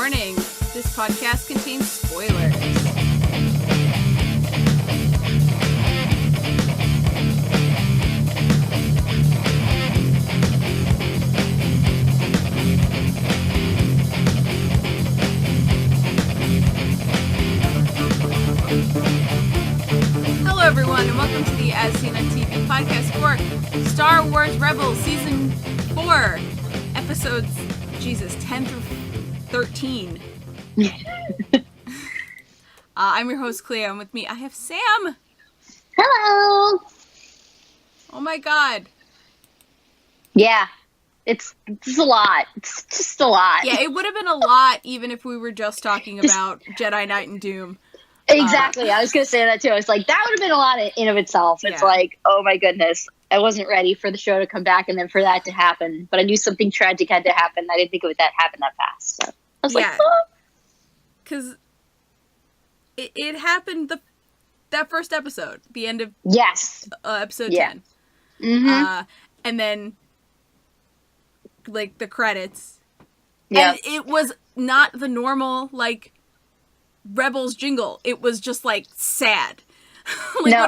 Warning, this podcast contains spoilers. Hello everyone, and welcome to the As Seen on TV podcast for Star Wars Rebels Season 4, episodes, 10 through 13. I'm your host, Cleo, and with me I have Sam. Hello. Oh my god. Yeah, it's a lot. It's just a lot. Yeah, it would have been a lot even if we were just talking about Jedi Knight and Doom. Exactly. I was going to say that too. I was like, that would have been a lot in of itself. It's like, oh my goodness. I wasn't ready for the show to come back and then for that to happen. But I knew something tragic had to happen. I didn't think it would happen that fast. So I was like, oh. Because it happened that first episode, the end of episode 10. Mm-hmm. And then, like, the credits. Yeah. And it was not the normal, like, Rebels jingle. It was just, like, sad. No.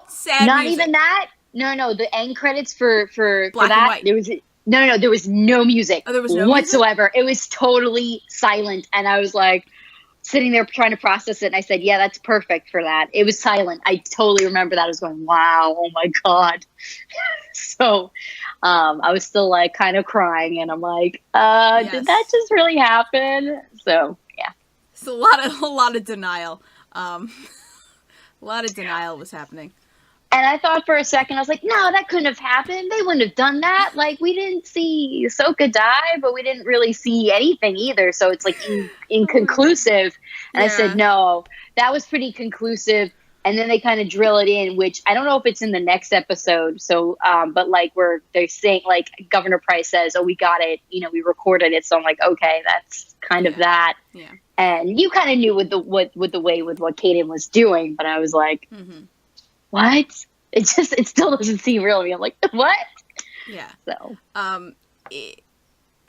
Sad not music. even that. No. The end credits for Black that, and white. there was no music. Oh, there was no whatsoever. Music? It was totally silent. And I was like, sitting there trying to process it, and I said, yeah, that's perfect for that. It was silent. I totally remember that. I was going, wow, oh my God. So I was still like kind of crying, and I'm like, did that just really happen? So yeah. It's a lot of denial. A lot of denial was happening. And I thought for a second, I was like, no, that couldn't have happened. They wouldn't have done that. Like, we didn't see Ahsoka die, but we didn't really see anything either. So it's like inconclusive. And I said, no, that was pretty conclusive. And then they kind of drill it in, which I don't know if it's in the next episode. So, but like where they're saying, like Governor Price says, oh, we got it. You know, we recorded it. So I'm like, okay, that's kind of that. Yeah. And you kind of knew with what Kaden was doing, but I was like, what? It still doesn't seem real to me. I'm like, what? Yeah. So,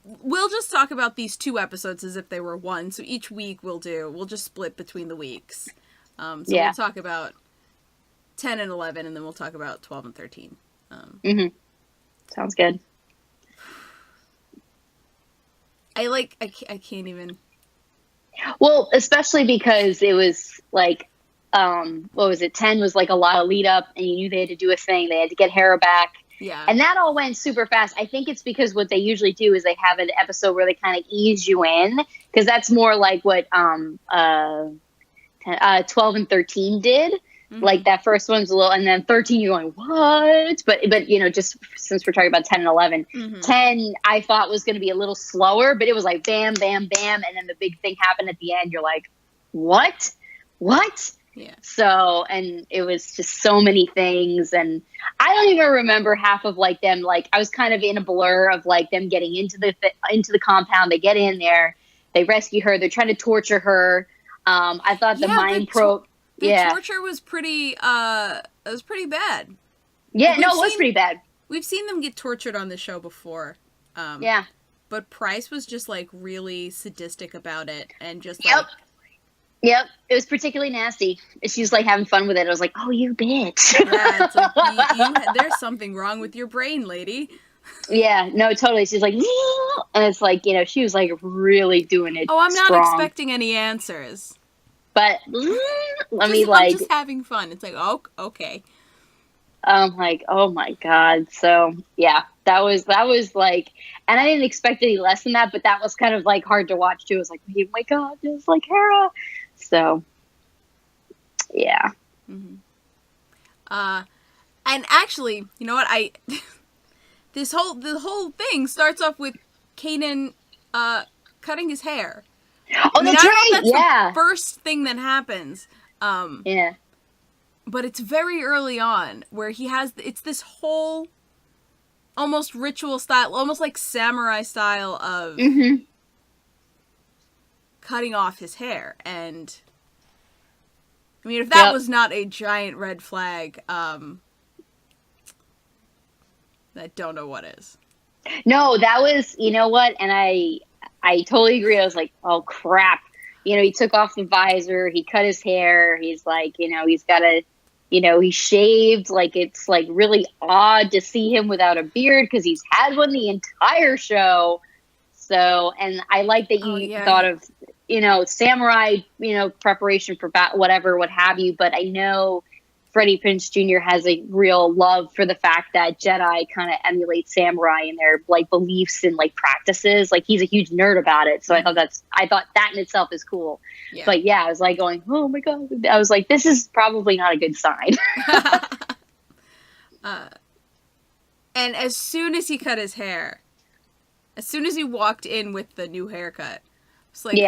we'll just talk about these two episodes as if they were one. So each week we'll just split between the weeks. We'll talk about 10 and 11, and then we'll talk about 12 and 13. Sounds good. I can't even. Well, especially because it was like, what was it? 10 was like a lot of lead up, and you knew they had to do a thing. They had to get Hera back. Yeah. And that all went super fast. I think it's because what they usually do is they have an episode where they kind of ease you in, because that's more like what 12 and 13 did. Like that first one's a little, and then 13 you're going, what? But you know, just since we're talking about 10 and 11, 10 I thought was going to be a little slower, but it was like bam, bam, bam, and then the big thing happened at the end. You're like, what? Yeah. So, and it was just so many things, and I don't even remember half of like them. Like I was kind of in a blur of like them getting into the compound. They get in there, they rescue her. They're trying to torture her. I thought the mind probe. The torture was pretty. It was pretty bad. Yeah, it was pretty bad. We've seen them get tortured on the show before. Yeah. But Price was just like really sadistic about it, and just Yep, it was particularly nasty. She was like having fun with it. I was like, "Oh, you bitch!" Yeah, it's like, there's something wrong with your brain, lady. Yeah, no, totally. She's like, and it's like, you know, she was like really doing it. Oh, I'm not strong. expecting any answers. But I'm just having fun. It's like, oh, okay. I'm like, oh my God. So yeah, that was like, and I didn't expect any less than that, but that was kind of like hard to watch too. It was like, oh my God, it's like Hera. So yeah. And actually, you know what? The whole thing starts off with Kanan cutting his hair. Oh, that's right. That's the first thing that happens. Yeah. But it's very early on where it's this whole almost ritual style, almost like samurai style of cutting off his hair. And I mean, if that was not a giant red flag, I don't know what is. No, that was, you know what? And I I totally agree. I was like, oh crap. You know, he took off the visor, he cut his hair, he's like, you know, he's got a, you know, he shaved. Like, it's like really odd to see him without a beard because he's had one the entire show. So, and I like that you thought of, you know, samurai, you know, preparation for whatever, what have you. But I know Freddie Prinze Jr. has a real love for the fact that Jedi kind of emulate samurai in their like beliefs and like practices. Like, he's a huge nerd about it. So I thought that in itself is cool. Yeah. But yeah, I was like going, oh my God. I was like, this is probably not a good sign. And as soon as he cut his hair, as soon as he walked in with the new haircut, it's like,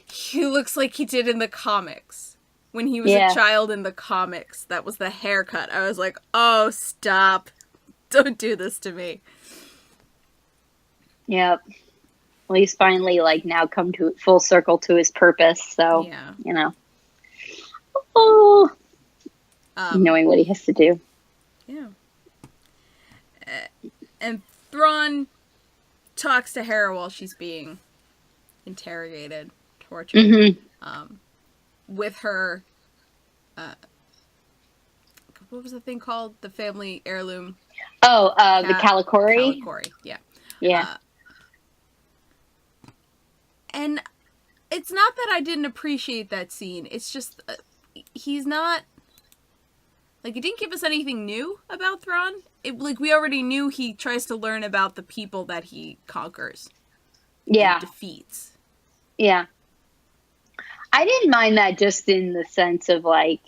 he looks like he did in the comics. When he was a child in the comics, that was the haircut. I was like, oh, stop. Don't do this to me. Yep. Well, he's finally, like, now come to full circle to his purpose. So, you know. Oh. Knowing what he has to do. Yeah. And Thrawn talks to Hera while she's being interrogated, tortured. Mm-hmm. With her, what was the thing called? The family heirloom? Oh, the Calicori? Calicori, yeah. Yeah. And it's not that I didn't appreciate that scene. It's just, he's not, like, it didn't give us anything new about Thrawn. Like, we already knew he tries to learn about the people that he conquers. Yeah. And defeats. Yeah. I didn't mind that just in the sense of, like,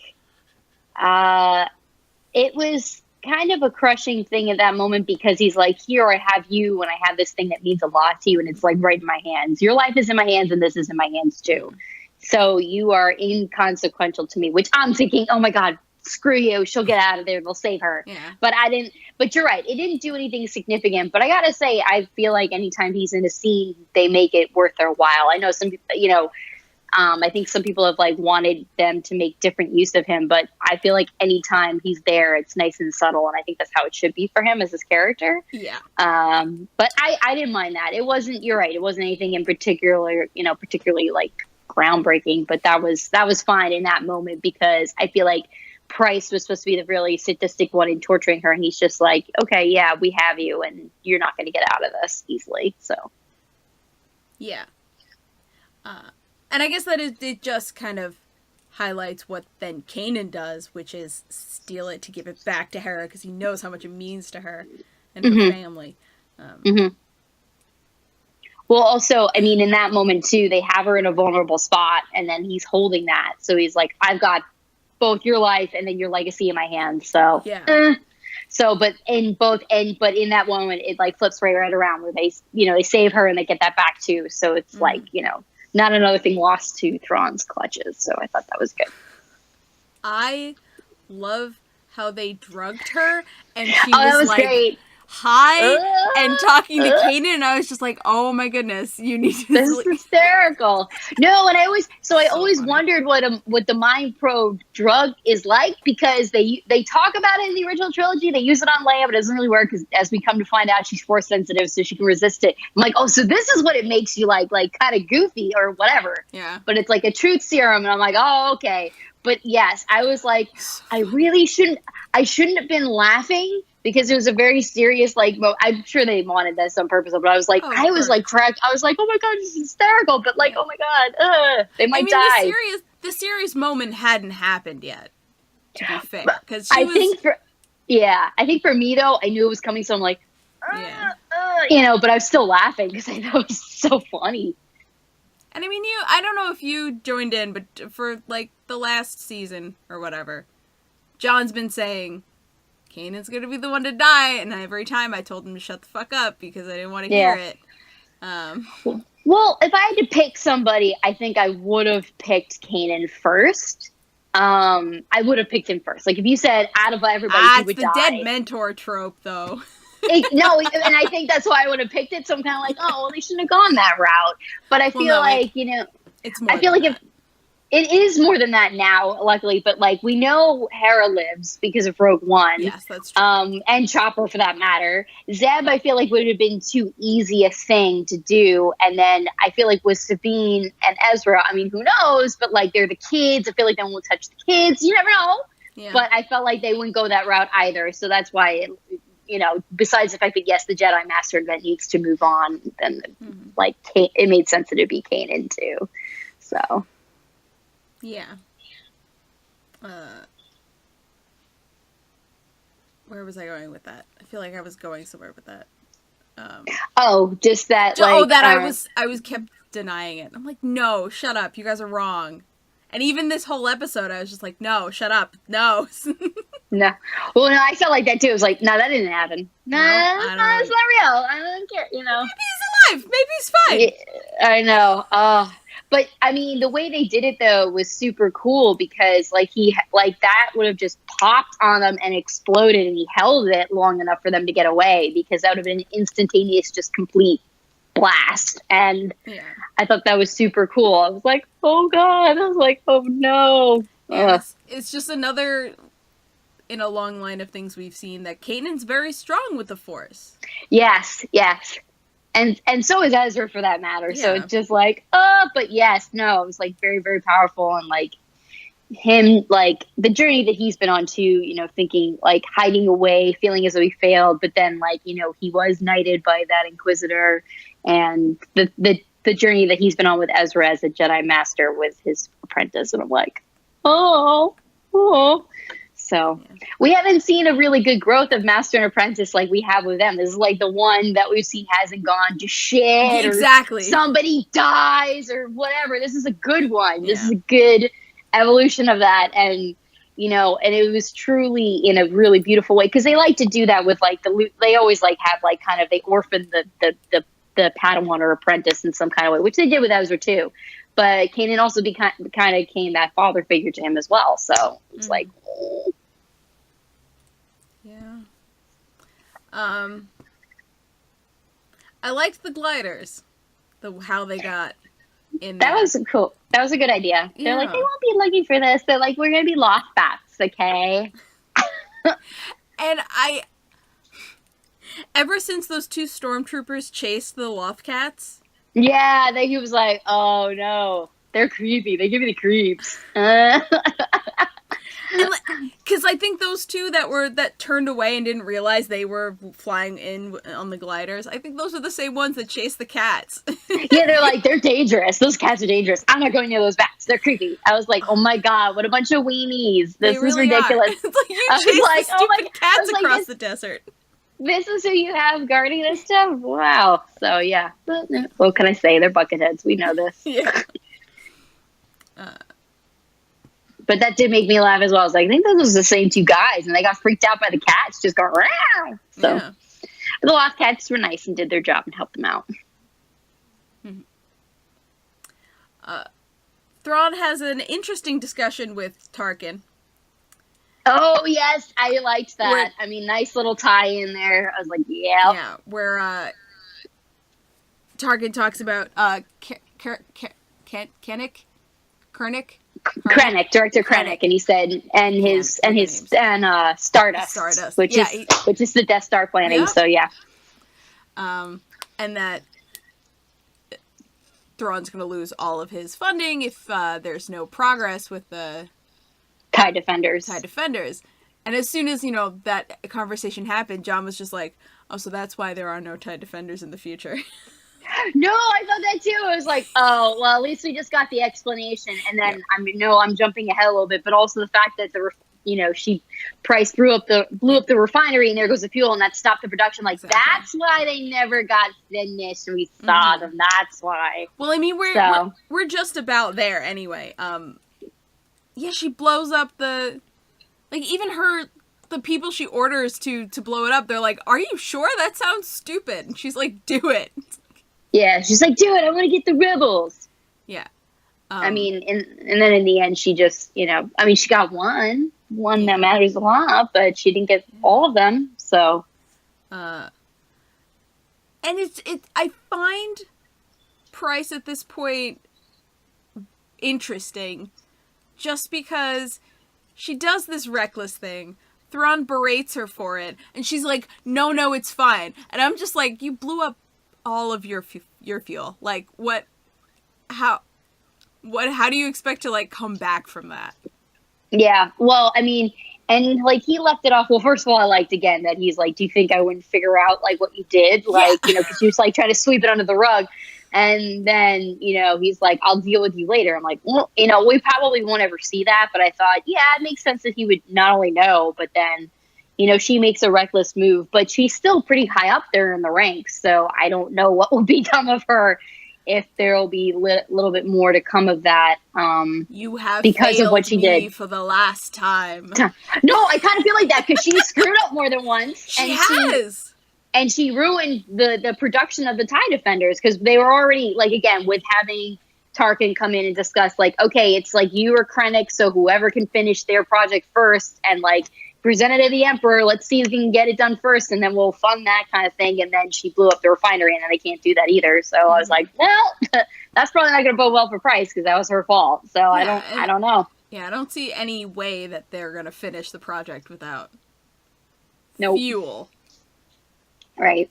it was kind of a crushing thing at that moment because he's like, here, I have you, and I have this thing that means a lot to you, and it's, like, right in my hands. Your life is in my hands, and this is in my hands, too. So you are inconsequential to me, which I'm thinking, oh, my God, screw you. She'll get out of there. They'll save her. Yeah. But you're right. It didn't do anything significant. But I got to say, I feel like anytime he's in a scene, they make it worth their while. I know some people, you know, I think some people have like wanted them to make different use of him, but I feel like anytime he's there, it's nice and subtle, and I think that's how it should be for him as his character. Yeah. But I didn't mind that. It wasn't. You're right. It wasn't anything in particular, you know, particularly like groundbreaking, but that was fine in that moment because I feel like Price was supposed to be the really sadistic one in torturing her, and he's just like, okay, yeah, we have you, and you're not going to get out of this easily. So. Yeah. And I guess that it just kind of highlights what then Kanan does, which is steal it to give it back to Hera because he knows how much it means to her and her family. Well, also, I mean, in that moment, too, they have her in a vulnerable spot, and then he's holding that. So he's like, I've got both your life and then your legacy in my hands. So, yeah. But in that moment, it like flips right around where they save her and they get that back, too. So it's like, you know, not another thing lost to Thrawn's clutches. So I thought that was good. I love how they drugged her and she was like great. High and talking to Kanan, and I was just like, oh my goodness, you need to This is hysterical. No, and I always funny. wondered what the mind probe drug is like because they talk about it in the original trilogy. They use it on Leia, but it doesn't really work because as we come to find out, she's force sensitive, so she can resist it. I'm like, oh, so this is what it makes you like kind of goofy or whatever. Yeah. But it's like a truth serum, and I'm like, oh, okay. But yes, I was like, I shouldn't have been laughing. Because it was a very serious, like, I'm sure they wanted this on purpose, but I was like, I was like, cracked. I was like, oh my God, this is hysterical. But like, oh my God, they might die. The serious moment hadn't happened yet, to be fair. Because I think for me, though, I knew it was coming. So I'm like, you know, but I was still laughing because I thought it was so funny. And I mean, I don't know if you joined in, but for like the last season or whatever, John's been saying, Kanan's gonna be the one to die, and every time I told him to shut the fuck up because I didn't want to hear it. Well, if I had to pick somebody, I think I would have picked Kanan first. I would have picked him first. Like if you said out of everybody, he would die. It's the dead mentor trope, though. No, and I think that's why I would have picked it. So I'm kind of like, oh, well, they shouldn't have gone that route. But I feel like, you know, it's more I feel like It is more than that now, luckily, but like we know Hera lives because of Rogue One. Yes, that's true. And Chopper for that matter. Zeb, I feel like would have been too easy a thing to do. And then I feel like with Sabine and Ezra, I mean, who knows? But like they're the kids. I feel like no one will touch the kids. You never know. Yeah. But I felt like they wouldn't go that route either. So that's why, besides the fact that yes, the Jedi Master event needs to move on, then like it made sense that it'd be Kanan too. So. Yeah. Where was I going with that? I feel like I was going somewhere with that. Just that. I was kept denying it. I'm like, no, shut up. You guys are wrong. And even this whole episode, I was just like, no, shut up, no. No. Well, no, I felt like that too. It was like, no, that didn't happen. No, it's not real. I don't care. Maybe he's alive. Maybe he's fine. Yeah, I know. But I mean, the way they did it though was super cool because like that would have just popped on them and exploded, and he held it long enough for them to get away because that would have been an instantaneous, just complete blast. And I thought that was super cool. I was like, oh god. I was like, oh no. Yeah, it's just another in a long line of things we've seen that Kanan's very strong with the Force. Yes. And so is Ezra for that matter. Yeah. So it's just like, but yes, no, it was like very, very powerful. And like him, like the journey that he's been on too, thinking like hiding away, feeling as though he failed. But then like, he was knighted by that Inquisitor, and the journey that he's been on with Ezra as a Jedi Master with his apprentice. And I'm like, oh. So we haven't seen a really good growth of Master and Apprentice like we have with them. This is like the one that we've seen hasn't gone to shit. Exactly. Or somebody dies or whatever. This is a good one. Yeah. This is a good evolution of that. And, and it was truly in a really beautiful way. Because they like to do that with like they always like have like kind of, they orphan the Padawan or apprentice in some kind of way, which they did with Ezra too. But Kanan also kind of became that father figure to him as well. So it's like, oh. Yeah. I liked the gliders, how they got in. That was cool. That was a good idea. Yeah. They're like, they won't be looking for this. They're like, we're gonna be lost bats, okay? And ever since those two stormtroopers chased the Lothcats. Yeah, he was like, oh no, they're creepy. They give me the creeps. Because I think those two that turned away and didn't realize they were flying in on the gliders, I think those are the same ones that chased the cats. Yeah, they're like, they're dangerous. Those cats are dangerous. I'm not going near those bats. They're creepy. I was like, oh my god, what a bunch of weenies. This is ridiculous. It's like you chased the stupid cats across the desert. This is who you have guarding this stuff? Wow. So, yeah. What can I say? They're bucketheads. We know this. Yeah. But that did make me laugh as well. I was like, I think those was the same two guys, and they got freaked out by the cats, just going, Row! So, yeah. But the lost cats were nice and did their job and helped them out. Mm-hmm. Thrawn has an interesting discussion with Tarkin. Oh, yes, I liked that. I mean, nice little tie in there. I was like, yeah. Yeah, where Tarkin talks about Director Krennic, and he said, and Stardust, which is the Death Star planning. Yep. So yeah, and that Thrawn's going to lose all of his funding if there's no progress with the TIE Defenders. And as soon as that conversation happened, John was just like, "Oh, so that's why there are no TIE Defenders in the future." No, I thought that too. I was like, oh, well, at least we just got the explanation. And then, I'm jumping ahead a little bit, but also the fact that Price blew up the refinery, and there goes the fuel, and that stopped the production. Like, exactly. That's why they never got finished. We saw them. That's why. Well, I mean, we're just about there anyway. Yeah, she blows up the people she orders to blow it up. They're like, "Are you sure? That sounds stupid." And she's like, "Do it." Yeah, she's like, do it. I want to get the rebels. Yeah. I mean, and then in the end, she just, she got one that matters a lot, but she didn't get all of them. So. And I find Price at this point interesting just because she does this reckless thing. Thrawn berates her for it, and she's like, no, it's fine. And I'm just like, you blew up all of your fuel. Like, how do you expect to, like, come back from that? Yeah, well, I mean, and, like, he left it off. Well, first of all, I liked, again, that he's like, do you think I wouldn't figure out, like, what you did? Like, you know, because he was, like, trying to sweep it under the rug. And then, you know, he's like, I'll deal with you later. I'm like, well, you know, we probably won't ever see that. But I thought, yeah, it makes sense that he would not only know, but then, you know, she makes a reckless move. But she's still pretty high up there in the ranks. So I don't know what will become of her, if there will be a little bit more to come of that. You have because of what she did for the last time. No, I kind of feel like that, because she screwed up more than once. She has. And she ruined the production of the TIE Defenders, because they were already, like, again, with having Tarkin come in and discuss, like, okay, it's like you or Krennic, so whoever can finish their project first and, like, present it to the Emperor, let's see if we can get it done first, and then we'll fund that kind of thing. And then she blew up the refinery, and then they can't do that either. So I was like, well, that's probably not going to bode well for Price, because that was her fault. So yeah, I don't know. Yeah, I don't see any way that they're going to finish the project without fuel. Right.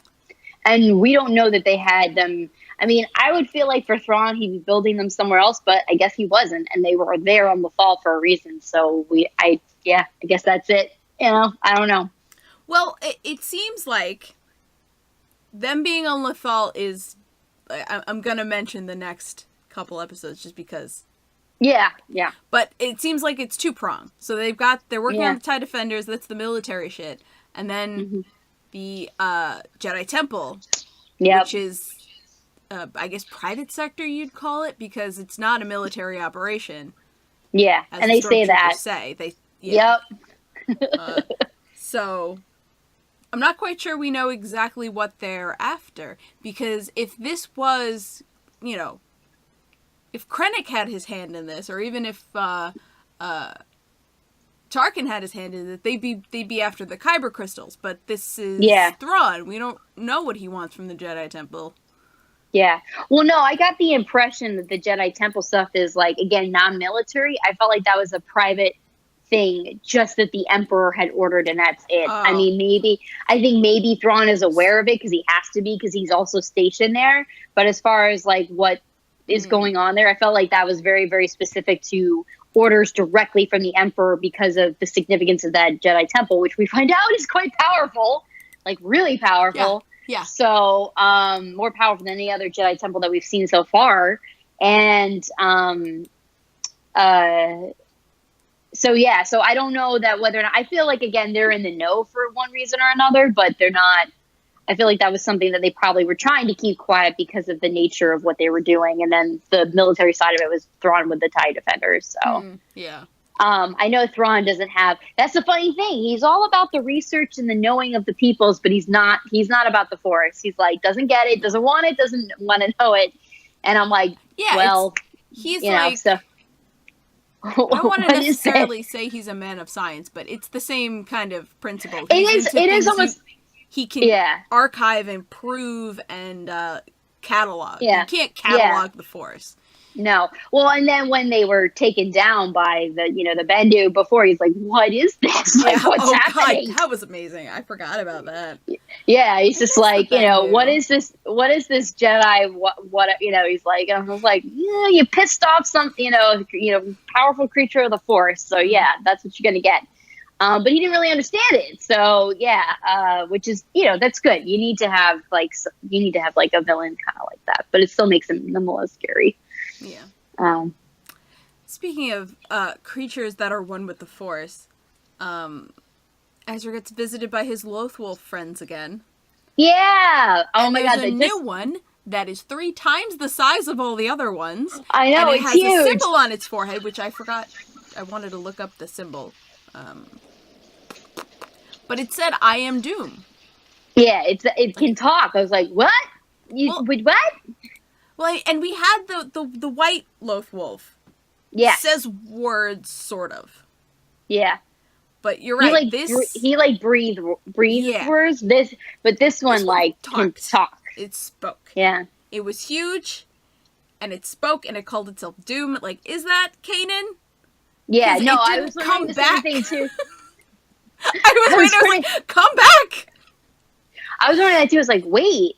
And we don't know that they had them. I mean, I would feel like for Thrawn, he'd be building them somewhere else, but I guess he wasn't. And they were there on Lothal for a reason. So I guess that's it. You know, I don't know. Well, it seems like them being on Lothal is, I'm going to mention the next couple episodes just because. Yeah. But it seems like it's two-pronged. So they're working on the TIE Defenders, that's the military shit. And then the Jedi Temple, which is, I guess, private sector you'd call it, because it's not a military operation. Yeah, and they say that. Yep. So, I'm not quite sure we know exactly what they're after, because if this was, you know, if Krennic had his hand in this, or even if Tarkin had his hand in it, they'd be after the Kyber crystals. But this is Thrawn. We don't know what he wants from the Jedi Temple. Yeah. Well, no, I got the impression that the Jedi Temple stuff is, like, again, non-military. I felt like that was a private thing, just that the Emperor had ordered, and that's it. I mean, I think maybe Thrawn is aware of it, because he has to be, because he's also stationed there. But as far as, like, what is going on there, I felt like that was very, very specific to orders directly from the Emperor, because of the significance of that Jedi Temple, which we find out is quite powerful, like, really powerful. Yeah. So, more powerful than any other Jedi Temple that we've seen so far. And, so I don't know that whether or not, I feel like, again, they're in the know for one reason or another, but they're not. I feel like that was something that they probably were trying to keep quiet because of the nature of what they were doing. And then the military side of it was Thrawn with the TIE Defenders. So, I know Thrawn doesn't have, that's the funny thing. He's all about the research and the knowing of the peoples, but he's not about the Force. He's like, doesn't get it, doesn't want to know it. And I'm like, well, he's, you know, like, so. I don't want to necessarily say he's a man of science, but it's the same kind of principle. It is almost. He can archive and prove and catalog. Yeah. You can't catalog the Force. No. Well, and then when they were taken down by the Bendu before, he's like, what is this? Like, what's happening? God, that was amazing. I forgot about that. Yeah, he's just like, what is this Jedi? What he's like, and I was like, yeah, you pissed off some, powerful creature of the Force. So yeah, that's what you're going to get. But he didn't really understand it. So yeah, which is, that's good. You need to have like a villain kind of like that, but it still makes him nonetheless scary. Yeah. Speaking of creatures that are one with the Force, Ezra gets visited by his Lothwolf friends again. Yeah. Oh my God. There's a new one that is 3 times the size of all the other ones. I know, and it's has huge. A symbol on its forehead, which I forgot. I wanted to look up the symbol. But it said, "I am Doom." Yeah, it can talk. I was like, what? What? Well, and we had the white Lothwolf. Yeah. Says words, sort of. Yeah. But you're right. He breathed words. This one can talk. It spoke. Yeah. It was huge, and it spoke, and it called itself Doom. Like, is that Kanan? Yeah, no, I was wondering the same thing too. I was like, come back. I was wondering that too. I was like, wait.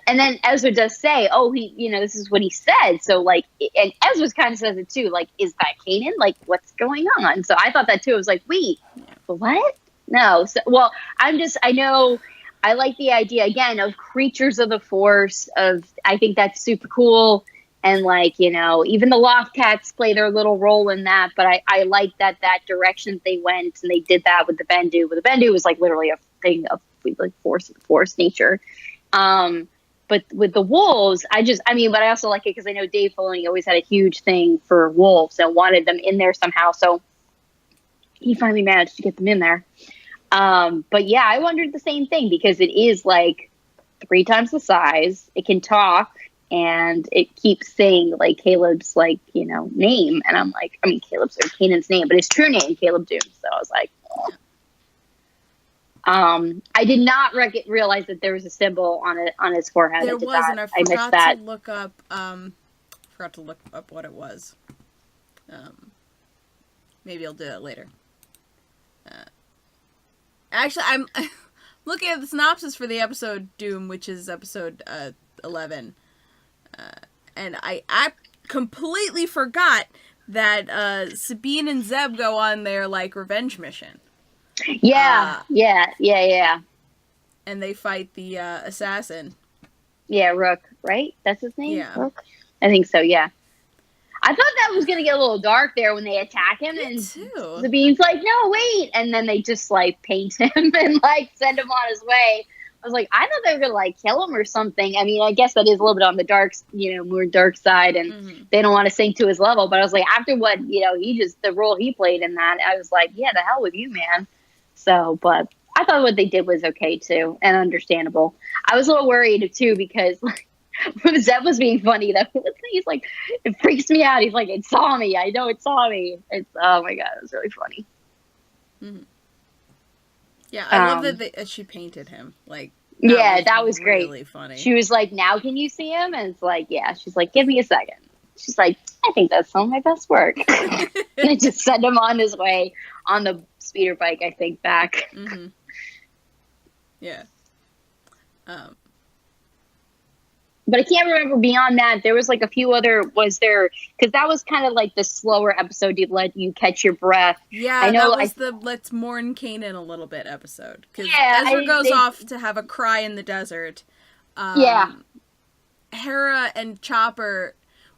And then Ezra does say, oh, this is what he said. So, like, and Ezra kind of says it too. Like, is that Kanan? Like, what's going on? So I thought that too. I was like, wait, what? No. So, well, I know I like the idea, again, of creatures of the Force. I think that's super cool. And, like, even the Loft Cats play their little role in that. But I like that direction they went, and they did that with the Bendu. But the Bendu was, like, literally a thing of, like, force nature. But with the wolves, but I also like it because I know Dave Filoni always had a huge thing for wolves and wanted them in there somehow. So he finally managed to get them in there. But yeah, I wondered the same thing because it is like 3 times the size. It can talk, and it keeps saying like Caleb's name. And I'm like, Caleb's or Kanan's name, but his true name, Caleb Doom. So I was like, oh. I did not realize that there was a symbol on his forehead. There was, and I forgot to look up. Forgot to look up what it was. Maybe I'll do it later. Actually, I'm looking at the synopsis for the episode Doom, which is episode 11, and I completely forgot that Sabine and Zeb go on their like revenge mission. Yeah. And they fight the assassin. Yeah, Rook, right? That's his name? Yeah. Rook? I think so, yeah. I thought that was going to get a little dark there when they attack him. Me and too. Sabine's like, no, wait. And then they just, like, paint him and, like, send him on his way. I was like, I thought they were going to, like, kill him or something. I mean, I guess that is a little bit on the dark, more dark side, and they don't want to sink to his level. But I was like, after what, the role he played in that, I was like, yeah, the hell with you, man. So, but I thought what they did was okay, too, and understandable. I was a little worried, too, because Zeb was being funny, though. He's like, it freaks me out. He's like, it saw me. I know it saw me. Oh, my God, it was really funny. Mm-hmm. Yeah, I love that she painted him. Like, that was great. Really funny. She was like, now can you see him? And it's like, yeah. She's like, give me a second. She's like, I think that's some of my best work. And I just sent him on his way on the speeder bike, I think, back. Mm-hmm. Yeah. But I can't remember beyond that. There was like a few other, because that was kind of like the slower episode to let you catch your breath. Yeah, I know, that was the Let's Mourn Kanan a little bit episode. Because Ezra goes off to have a cry in the desert. Hera and Chopper,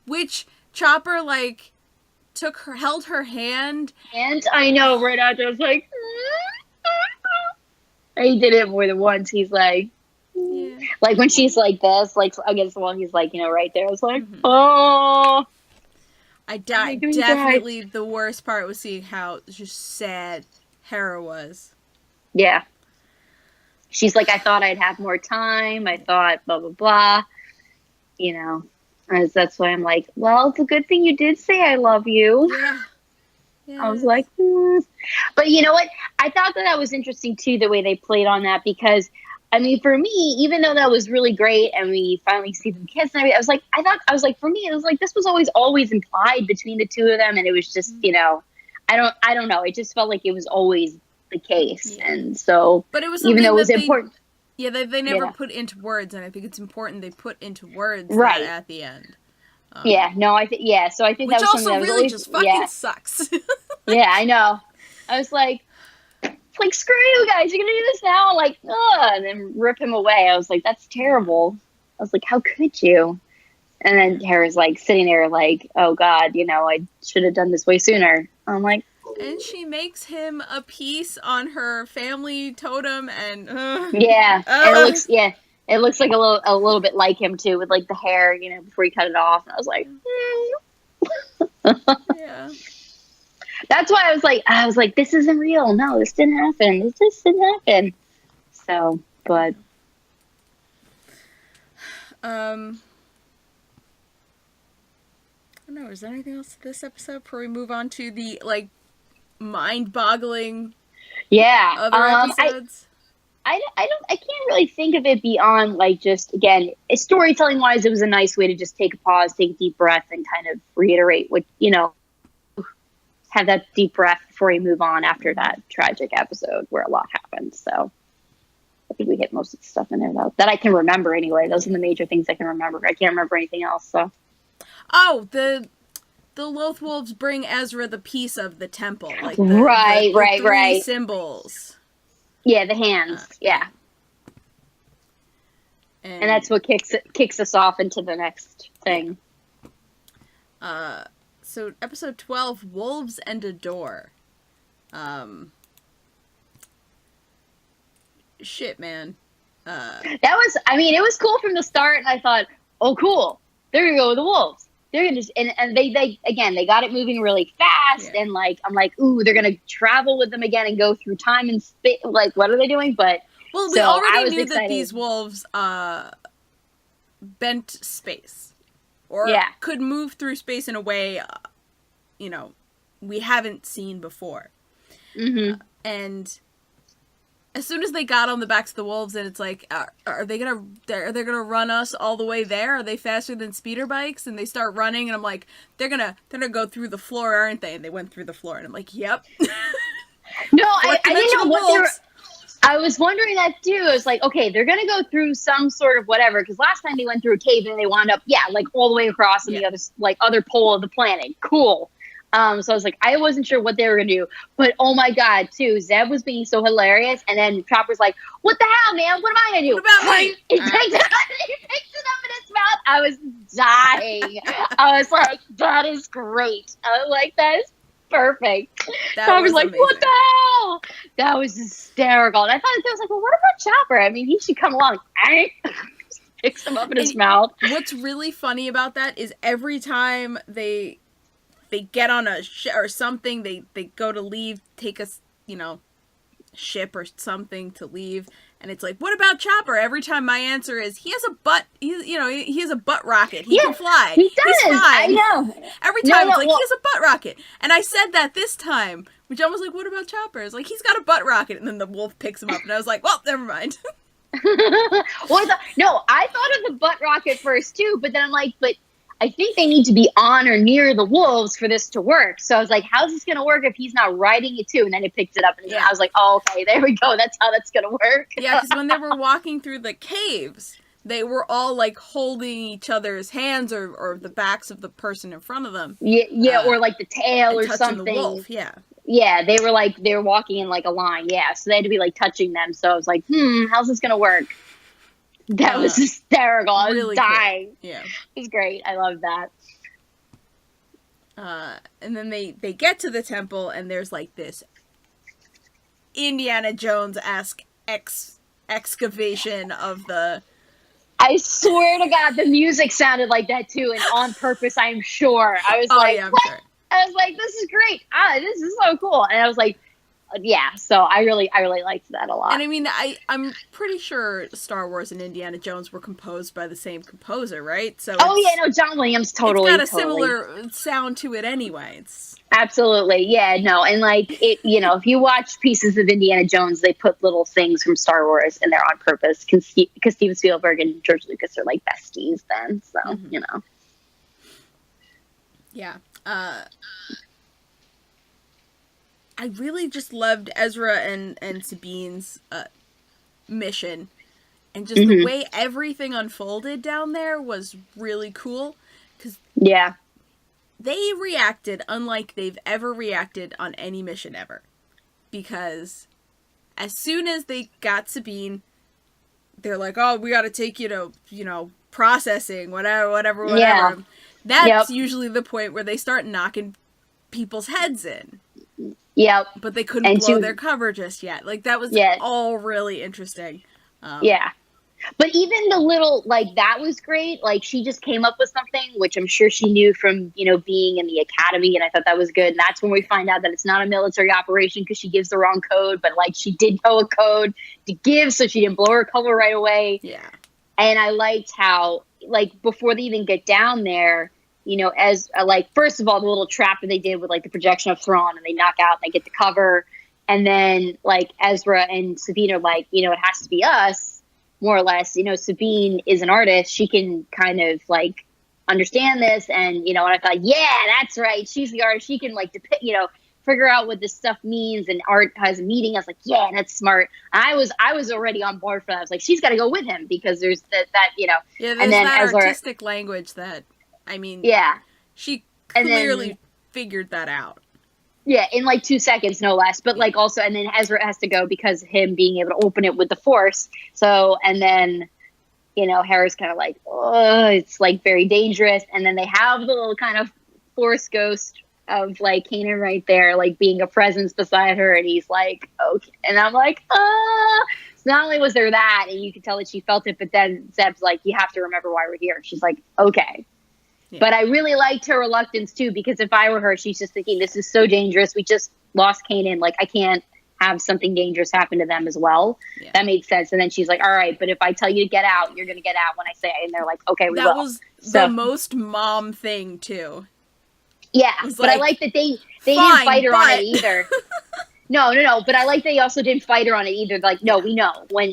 which Chopper, like, held her hand. And I know, right after I was like, he did it more than once. He's like, yeah. Like when she's like this, like against the wall, he's like, right there. I was like, oh. I definitely, the worst part was seeing how just sad Hera was. Yeah. She's like, I thought I'd have more time. I thought blah, blah, blah. That's why I'm like, well, it's a good thing you did say I love you. Yeah. I was like, But you know what? I thought that was interesting, too, the way they played on that, because, I mean, for me, even though that was really great and we finally see them kiss and everything, I was like, for me, it was like, this was always implied between the two of them. And it was just, I don't know. It just felt like it was always the case. Yeah. And so, but it was even though it was important. Yeah, they never put into words, and I think it's important they put into words that at the end. So I think which that was something that was really just fucking sucks. Yeah, I know. I was like, screw you guys, you're gonna do this now? Like, ugh, and then rip him away. I was like, that's terrible. I was like, how could you? And then Hera's like sitting there like, oh God, I should have done this way sooner. I'm like, and she makes him a piece on her family totem, and and it looks like a little bit like him too, with like the hair, before he cut it off. And I was like, yeah. That's why I was like, this isn't real. No, this didn't happen. This just didn't happen. So, but I don't know. Is there anything else to this episode before we move on to the mind-boggling other episodes? I can't really think of it beyond just, again, storytelling wise, it was a nice way to just take a pause, take a deep breath, and kind of reiterate what have that deep breath before you move on after that tragic episode where a lot happened. So I think we hit most of the stuff in there, though, that I can remember anyway. Those are the major things I can remember. I can't remember anything else. So, the Loth Wolves bring Ezra the piece of the temple, like the three symbols. Yeah, the hands. Yeah, and that's what kicks us off into the next thing. So episode 12, Wolves and a Door. Shit, man. That was, I mean, it was cool from the start, and I thought, oh, cool, they're gonna go with the wolves. They're gonna just, and they again, they got it moving really fast, and like, I'm like, ooh, they're gonna travel with them again and go through time and space. Like, what are they doing? But well, we already knew that these wolves bent space, or could move through space in a way, we haven't seen before. Mm-hmm. And as soon as they got on the backs of the wolves, and it's like, are they gonna run us all the way there? Are they faster than speeder bikes? And they start running, and I'm like, they're gonna go through the floor, aren't they? And they went through the floor, and I'm like, yep. No, I didn't know what they were. I was wondering that too. I was like, okay, they're gonna go through some sort of whatever, because last time they went through a cave and they wound up, like all the way across on the other pole of the planet. Cool. So I was like, I wasn't sure what they were gonna do, but oh my god, too, Zeb was being so hilarious, and then Chopper's like, "What the hell, man? What am I gonna do?" What about me? He picks it up in his mouth. I was dying. I was like, that is great. I was like, that is perfect. Chopper's like, amazing. What the hell? That was hysterical. And I thought, I was like, well, what about Chopper? I mean, he should come along. Picks him up in his mouth. What's really funny about that is every time they get on a ship or something, they go to leave, take a, ship or something to leave, and it's like, what about Chopper? Every time my answer is, he has a butt, he has a butt rocket. He can fly. He does. He's fine. I know. Every time it's like, he has a butt rocket. And I said that this time, which I was like, what about Chopper? It's like, he's got a butt rocket. And then the wolf picks him up, and I was like, well, never mind. Well, I thought of the butt rocket first too, but then I'm like, but I think they need to be on or near the wolves for this to work. So I was like, how's this going to work if he's not riding it too? And then it picked it up, and I was like, oh, okay, there we go. That's how that's going to work. Yeah, because when they were walking through the caves, they were all like holding each other's hands or the backs of the person in front of them. Yeah, or like the tail or something. The wolf, yeah. Yeah, they were walking in like a line. Yeah, so they had to be like touching them. So I was like, how's this going to work? That was hysterical. I was really dying. Cool. Yeah. It was great. I loved that. And then they get to the temple, and there's like this Indiana Jones-esque excavation of the... I swear to God, the music sounded like that too, and on purpose, I'm sure. I was what? Sure. I was like, this is great. This is so cool. And I was like, yeah, so I really liked that a lot. And I mean, I'm pretty sure Star Wars and Indiana Jones were composed by the same composer, right? So John Williams totally. It's got a similar sound to it anyway. Absolutely, yeah, no, and like it, if you watch pieces of Indiana Jones, they put little things from Star Wars in there on purpose because Steven Spielberg and George Lucas are like besties then, so Yeah. I really just loved Ezra and Sabine's mission, and just the way everything unfolded down there was really cool, because they reacted unlike they've ever reacted on any mission ever, because as soon as they got Sabine, they're like, oh, we gotta take you to, processing, whatever. Yeah. That's usually the point where they start knocking people's heads in. Yep. But they couldn't blow their cover just yet. Like, that was all really interesting. Yeah. But even the little, that was great. Like, she just came up with something, which I'm sure she knew from, being in the academy, and I thought that was good. And that's when we find out that it's not a military operation because she gives the wrong code, but, she did know a code to give, so she didn't blow her cover right away. Yeah. And I liked how, before they even get down there, as first of all, the little trap that they did with the projection of Thrawn, and they knock out and they get the cover. And then Ezra and Sabine are it has to be us, more or less. Sabine is an artist. She can kind of understand this. And, and I thought, yeah, that's right. She's the artist. She can depict, figure out what this stuff means, and Art has a meeting. I was like, yeah, that's smart. I was already on board for that. I was like, she's got to go with him because there's that you know. Yeah, there's and then that Ezra, artistic language that, I mean, yeah, she clearly figured that out. Yeah, in like 2 seconds, no less. But like also, and then Ezra has to go because him being able to open it with the Force. So, and then, you know, Hera's kind of like, oh, it's like very dangerous. And then they have the little kind of Force ghost of like Kanan right there, like being a presence beside her. And he's like, okay. And I'm like, ah. So not only was there that, and you could tell that she felt it, but then Zeb's like, you have to remember why we're here. And she's like, okay. Yeah. But I really liked her reluctance, too, because if I were her, she's just thinking, this is so dangerous. We just lost Kanan. Like, I can't have something dangerous happen to them as well. Yeah. That made sense. And then she's like, all right, but if I tell you to get out, you're going to get out when I say it. And they're like, okay, we will. That was the most mom thing, too. Yeah, but I like that they didn't fight her on it either. No. But I like they also didn't fight her on it either. Like, no, we know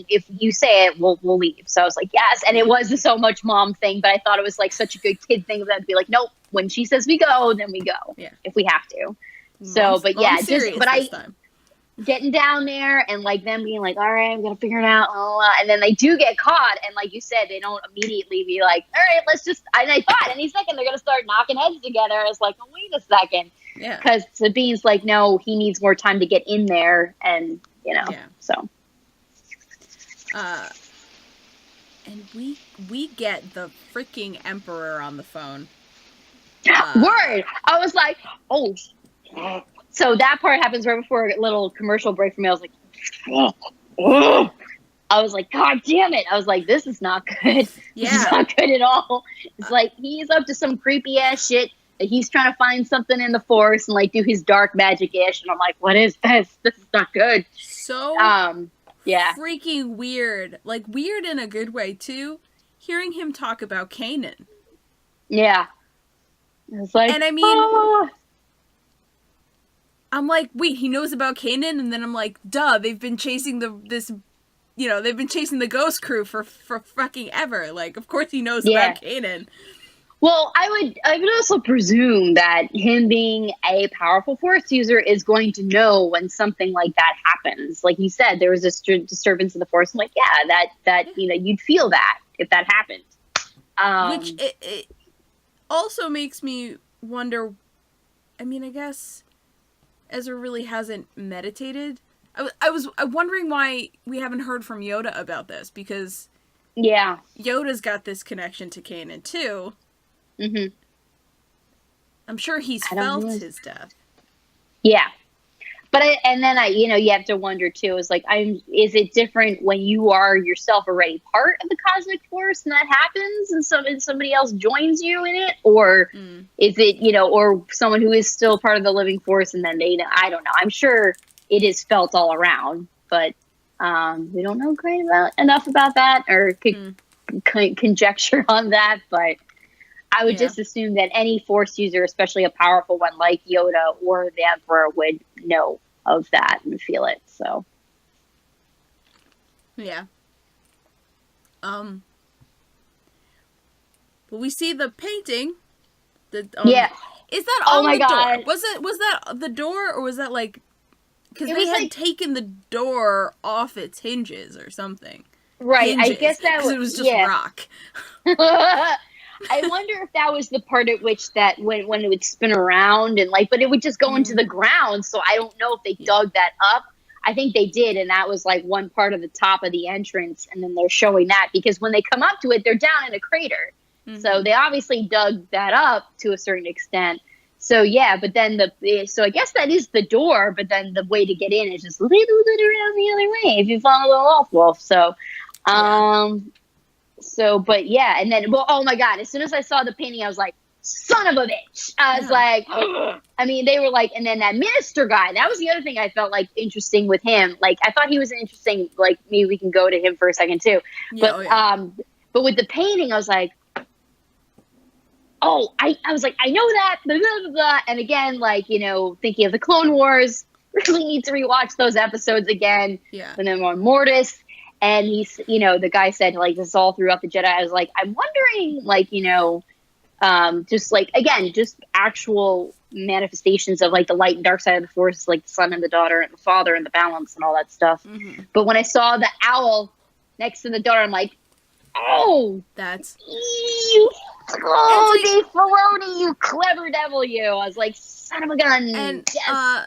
if you say it, we'll leave. So I was like, yes. And it was a so much mom thing, but I thought it was like such a good kid thing that to be like, nope. When she says we go, then we go. Yeah. If we have to. So, but yeah, getting down there and like them being like, all right, I'm gonna figure it out. And then they do get caught, and like you said, they don't immediately be like, all right, let's just. And I thought any second they're gonna start knocking heads together. I was like, oh, wait a second. Yeah. Because Sabine's like, no, he needs more time to get in there, and you know, so. And we get the freaking Emperor on the phone. Word! I was like, oh. So that part happens right before a little commercial break for me. I was like, oh. I was like, God damn it. I was like, this is not good. Yeah. This is not good at all. It's like he's up to some creepy ass shit. He's trying to find something in the Force and like do his dark magic-ish. And I'm like, what is this? This is not good. So freaking weird. Like weird in a good way too. Hearing him talk about Kanan. Yeah. It's like, and I mean, I'm like, wait, he knows about Kanan? And then I'm like, duh, they've been chasing they've been chasing the Ghost Crew for fucking ever. Like, of course he knows about Kanan. Well, I would also presume that him being a powerful Force user is going to know when something like that happens. Like you said, there was a disturbance in the Force. I'm like, yeah, that you know, you'd feel that if that happened. Which it also makes me wonder. I mean, I guess Ezra really hasn't meditated. I'm wondering why we haven't heard from Yoda about this, because Yoda's got this connection to Kanan too. Mm-hmm. I'm sure he's felt his death. Yeah. But you have to wonder too, is is it different when you are yourself already part of the cosmic force and that happens and somebody else joins you in it? Or is it, or someone who is still part of the living force and then I don't know. I'm sure it is felt all around, but we don't know quite enough about that or conjecture on that. But I would just assume that any Force user, especially a powerful one like Yoda or the Emperor, would know of that and feel it. So, yeah. But we see the painting. Is that on the door? Was that the door, or was that like because they had taken the door off its hinges or something? Right. I guess that it was just rock. I wonder if that was the part at which that when it would spin around and but it would just go into the ground. So I don't know if they dug that up. I think they did. And that was like one part of the top of the entrance. And then they're showing that because when they come up to it, they're down in a crater. Mm-hmm. So they obviously dug that up to a certain extent. So but then so I guess that is the door, but then the way to get in is just a little bit around the other way if you follow the wolf. So, So, but and then, oh my God, as soon as I saw the painting, I was like, son of a bitch. I was like, I mean, they were like, and then that minister guy, that was the other thing I felt like interesting with him. Like, I thought he was interesting, like, maybe we can go to him for a second too. But with the painting, I was like, I was like, I know that, blah, blah, blah, blah. And again, thinking of the Clone Wars, really need to rewatch those episodes again. Yeah. And then on Mortis. And he's, the guy said, this is all throughout the Jedi. I was like, I'm wondering, just again, just actual manifestations of like the light and dark side of the force, like the son and the daughter and the father and the balance and all that stuff. Mm-hmm. But when I saw the owl next to the daughter, I'm like, oh, that's you, oh, Dave Filoni, you clever devil, you. I was like, son of a gun. And yes.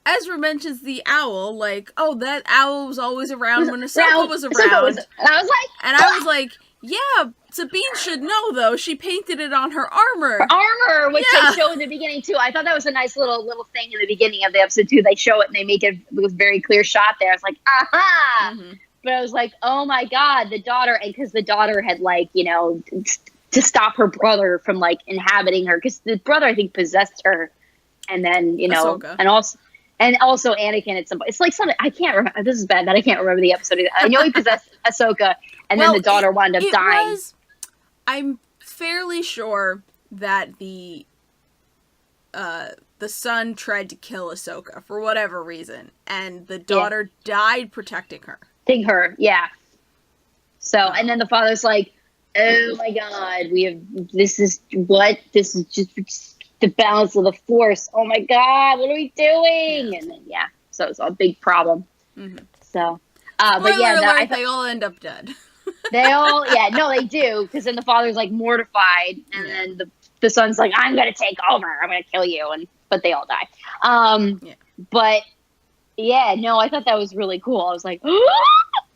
Ezra mentions the owl, like, oh, that owl was always around when Ahsoka was around. And I was like, yeah, Sabine should know, though. She painted it on her armor. Which they show in the beginning, too. I thought that was a nice little thing in the beginning of the episode, too. They show it, and they make it with a very clear shot there. I was like, aha! Mm-hmm. But I was like, oh, my God, the daughter. And because the daughter had, like, you know, to stop her brother from, like, inhabiting her. Because the brother, I think, possessed her. And then, you know, Ahsoka. And also Anakin at some point. It's like something, I can't remember. This is bad that I can't remember the episode. I know he possessed Ahsoka, and then the daughter wound up dying. I'm fairly sure that the son tried to kill Ahsoka for whatever reason, and the daughter died protecting her. Yeah. So, and then the father's like, oh my God, this is just the balance of the force. Oh my God, what are we doing? And then, so it's a big problem. Mm-hmm. So, but alert, they all end up dead. They do, because then the father's like mortified, and then the son's like, I'm gonna take over, I'm gonna kill you, but they all die. But I thought that was really cool. I was like,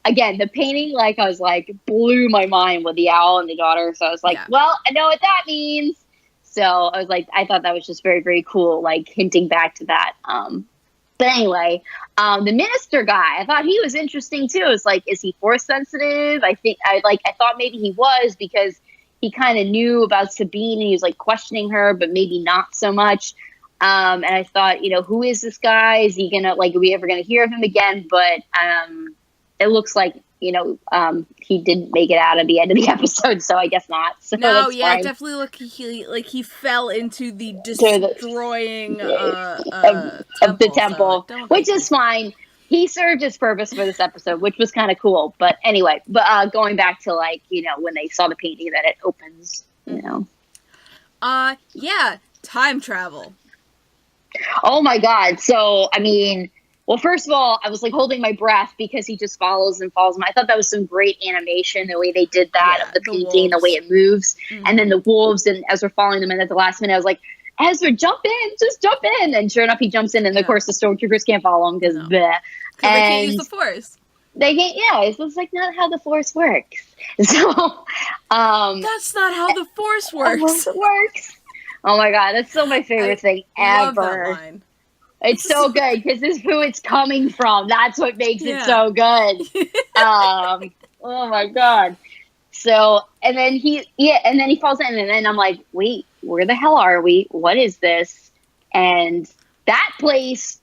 again, the painting, like, I was like, blew my mind with the owl and the daughter. So I was like, well, I know what that means. So I was like, I thought that was just very, very cool, like hinting back to that. But anyway, the minister guy, I thought he was interesting too. It's like, is he force sensitive? I thought maybe he was, because he kind of knew about Sabine and he was like questioning her, but maybe not so much. And I thought, you know, who is this guy? Is he gonna, like, are we ever gonna hear of him again? But it looks like, you know, he didn't make it out at the end of the episode, so I guess not. So no, that's fine. Definitely look he fell into the destroying of the temple, which is fine. He served his purpose for this episode, which was kind of cool. But anyway, going back to, like, you know, when they saw the painting that it opens, you know. Time travel. Oh my God! So I mean. Well, first of all, I was like holding my breath because he just follows and follows me. I thought that was some great animation, the way they did that, of the painting, the way it moves. Mm-hmm. And then the wolves, and Ezra following them in at the last minute, I was like, Ezra, jump in, just jump in. And sure enough, he jumps in, and of course the stormtroopers can't follow him because they can't use the Force. They can't, it's like not how the Force works. So, that's not how the Force works. Oh my God, that's still my favorite thing ever. Love that line. It's so good because this is who it's coming from. That's what makes it so good. Oh my God. So, and then he falls in, and then I'm like, wait, where the hell are we? What is this? And that place,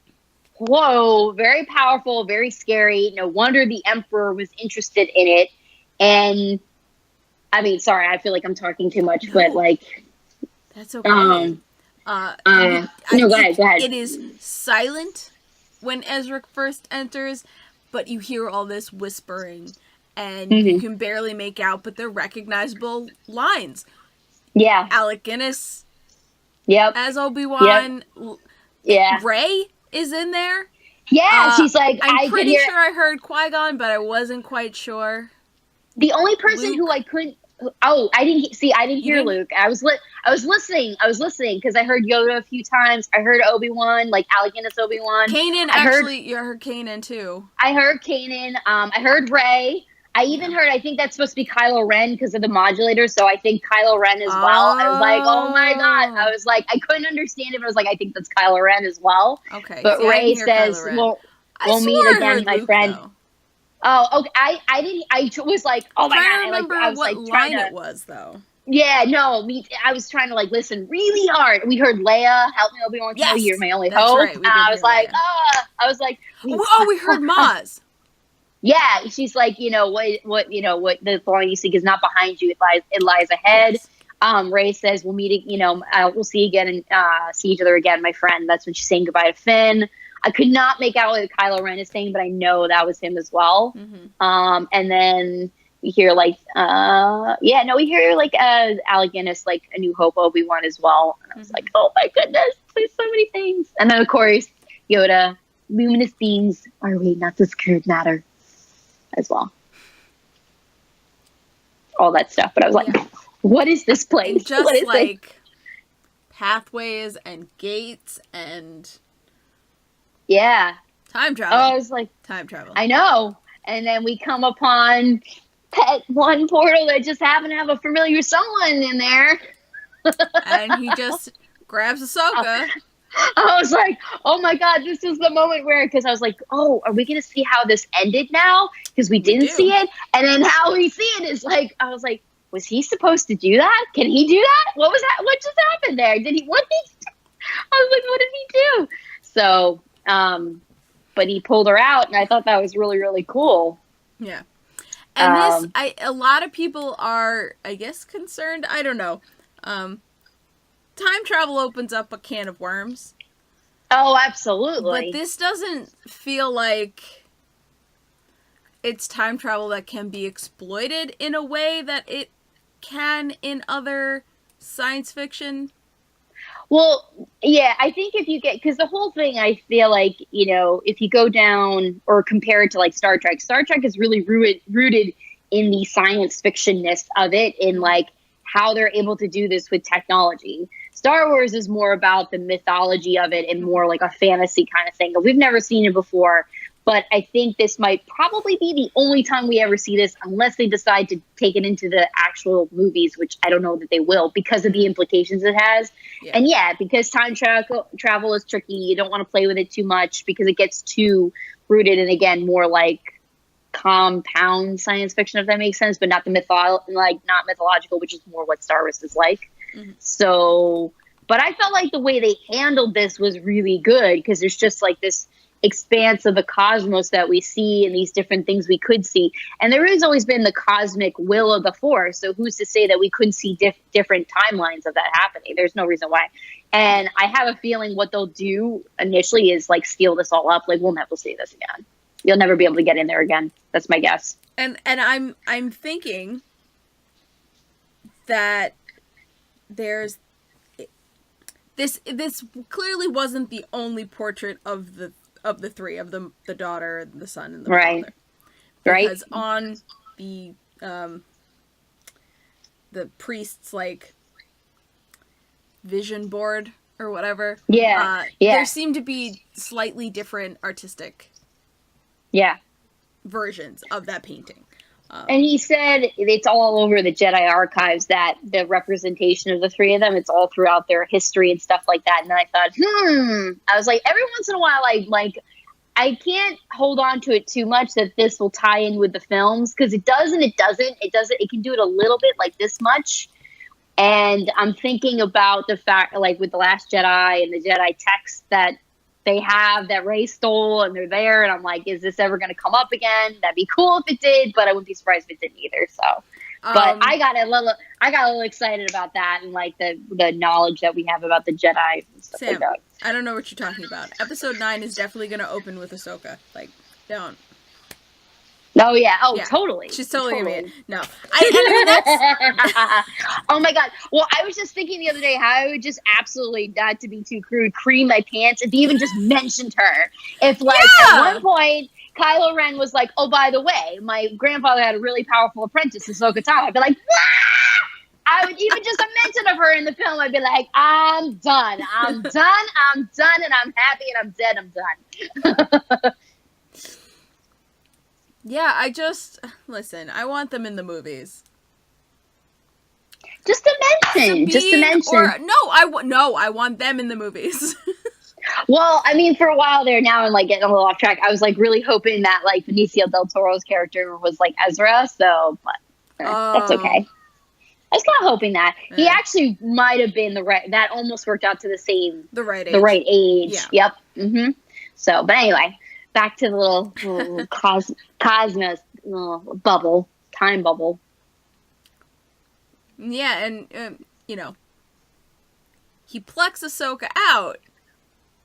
whoa, very powerful, very scary. No wonder the Emperor was interested in it. And I mean, sorry, I feel like I'm talking too much, but like, that's okay. No, go ahead. It is silent when Ezra first enters, but you hear all this whispering, and you can barely make out, but they're recognizable lines. Yeah. Alec Guinness. Yep. As Obi-Wan. Yep. Yeah. Rey is in there. Yeah, she's like, I'm pretty sure I heard Qui-Gon, but I wasn't quite sure. The only person who I couldn't. Oh, I didn't hear Luke. I was listening because I heard Yoda a few times. I heard Obi-Wan, like Alec Guinness Obi-Wan. Kanan, you heard Kanan too. I heard Kanan. I heard Rey. I even heard, I think that's supposed to be Kylo Ren because of the modulator, so I think Kylo Ren as well. I was like, oh my God. I was like, I couldn't understand it, but I was like, I think that's Kylo Ren as well. Okay. But Rey says, we'll meet again, my friend. Though. Oh, okay. I was like, oh my God. I remember what line it was, though. Yeah, no, I was trying to, like, listen really hard. We heard Leia, help me, Obi-Wan, you're my only hope. Right. I was like, we heard Maz. Yeah, she's like, what the falling you seek is not behind you, it lies ahead. Yes. Rey says, we'll meet, we'll see again and see each other again, my friend. That's when she's saying goodbye to Finn. I could not make out what Kylo Ren is saying, but I know that was him as well. Mm-hmm. And then we hear like we hear like Alec Guinness, like A New Hope, Obi-Wan as well. And I was like, oh my goodness, there's so many things. And then of course Yoda, luminous beings are we, not discurred matter, as well. All that stuff. But I was like, what is this place? And just what is like this? Pathways and gates and time travel. Oh, I was like, time travel. I know. And then we come upon Pet One portal that just happened to have a familiar someone in there. And he just grabs Ahsoka. I was like, oh my God, this is the moment where, because I was like, oh, are we going to see how this ended now? Because we didn't see it. And then how we see it is like, I was like, was he supposed to do that? Can he do that? What was that? What just happened there? I was like, what did he do? So, but he pulled her out, and I thought that was really, really cool. Yeah. And a lot of people are, I guess, concerned. I don't know. Time travel opens up a can of worms. Oh, absolutely. But this doesn't feel like it's time travel that can be exploited in a way that it can in other science fiction. Well, yeah, I think if you get, because the whole thing, I feel like, if you go down or compare it to like Star Trek is really rooted in the science fictionness of it, in like how they're able to do this with technology. Star Wars is more about the mythology of it and more like a fantasy kind of thing. We've never seen it before, but I think this might probably be the only time we ever see this, unless they decide to take it into the actual movies, which I don't know that they will because of the implications it has. Yeah. And because time travel is tricky, you don't want to play with it too much because it gets too rooted in, again, more like compound science fiction, if that makes sense, but not the not mythological, which is more what Star Wars is like. Mm-hmm. So, but I felt like the way they handled this was really good, because there's just like this expanse of the cosmos that we see and these different things we could see. And there has always been the cosmic will of the Force. So who's to say that we couldn't see different timelines of that happening? There's no reason why. And I have a feeling what they'll do initially is like steal this all up. Like, we'll never see this again. You'll never be able to get in there again. That's my guess. And I'm thinking that there's this clearly wasn't the only portrait of the three, of the daughter, the son, and the father. Because on the priest's like vision board or whatever, there seemed to be slightly different artistic versions of that painting. And he said it's all over the Jedi archives, that the representation of the three of them, it's all throughout their history and stuff like that. And I thought, I was like, every once in a while, I can't hold on to it too much that this will tie in with the films, because it doesn't. It can do it a little bit, like this much. And I'm thinking about the fact, like with The Last Jedi and the Jedi texts that they have that Rey stole, and they're there, and I'm like, is this ever going to come up again? That'd be cool if it did, but I wouldn't be surprised if it didn't either. So, but I got a little excited about that, and like the knowledge that we have about the Jedi and stuff like that. I don't know what you're talking about. Episode 9 is definitely going to open with Ahsoka. Like, don't. Oh yeah. Oh, yeah. Totally. She's totally gonna be it. No. I mean, that's... Oh my God. Well, I was just thinking the other day how I would just absolutely, not to be too crude, cream my pants if he even just mentioned her. If at one point Kylo Ren was like, oh, by the way, my grandfather had a really powerful apprentice, Ahsoka Tano, I'd be like, wah! I would even just a mention of her in the film, I'd be like, I'm done, and I'm happy, and I'm dead, I'm done. Yeah, listen, I want them in the movies. Just to mention. I want them in the movies. Well, I mean, for a while there now, and like getting a little off track, I was like really hoping that like Benicio del Toro's character was like Ezra, so, but that's okay. I was kind of hoping that. Yeah. He actually might have been that almost worked out to the right age. Yeah. Yep. Mm-hmm. So, but anyway. Back to the little cosmos bubble, time bubble. Yeah, and, he plucks Ahsoka out,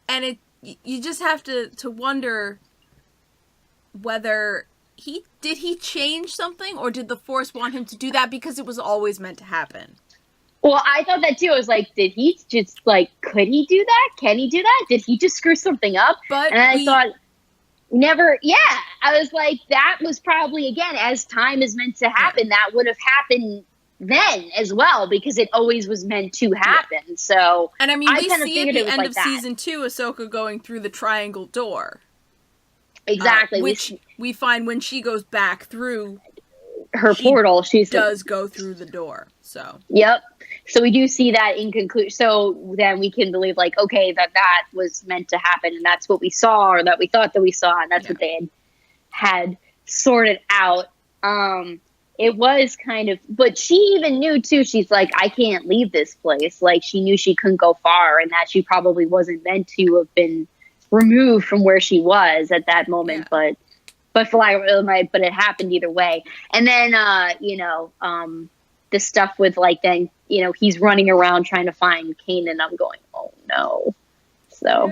and you just have to wonder whether did he change something, or did the Force want him to do that because it was always meant to happen? Well, I thought that too. I was like, did he just like, could he do that? Can he do that? Did he just screw something up? But and I thought, never. Yeah, I was like, that was probably, again, as time is meant to happen, that would have happened then as well, because it always was meant to happen. Yeah. So, and I mean, we see at the end of season 2, Ahsoka going through the triangle door. Exactly. Which we find when she goes back through her portal, she does go through the door. So. Yep. So we do see that in conclusion. So then we can believe, like, okay, that was meant to happen, and that's what we saw, or that we thought that we saw, and that's what they had sorted out. It was kind of, but she even knew too. She's like, I can't leave this place. Like, she knew she couldn't go far, and that she probably wasn't meant to have been removed from where she was at that moment. Yeah. But for like, but it happened either way. And then, the stuff with, like, then, he's running around trying to find Kanan. I'm going, oh no. So,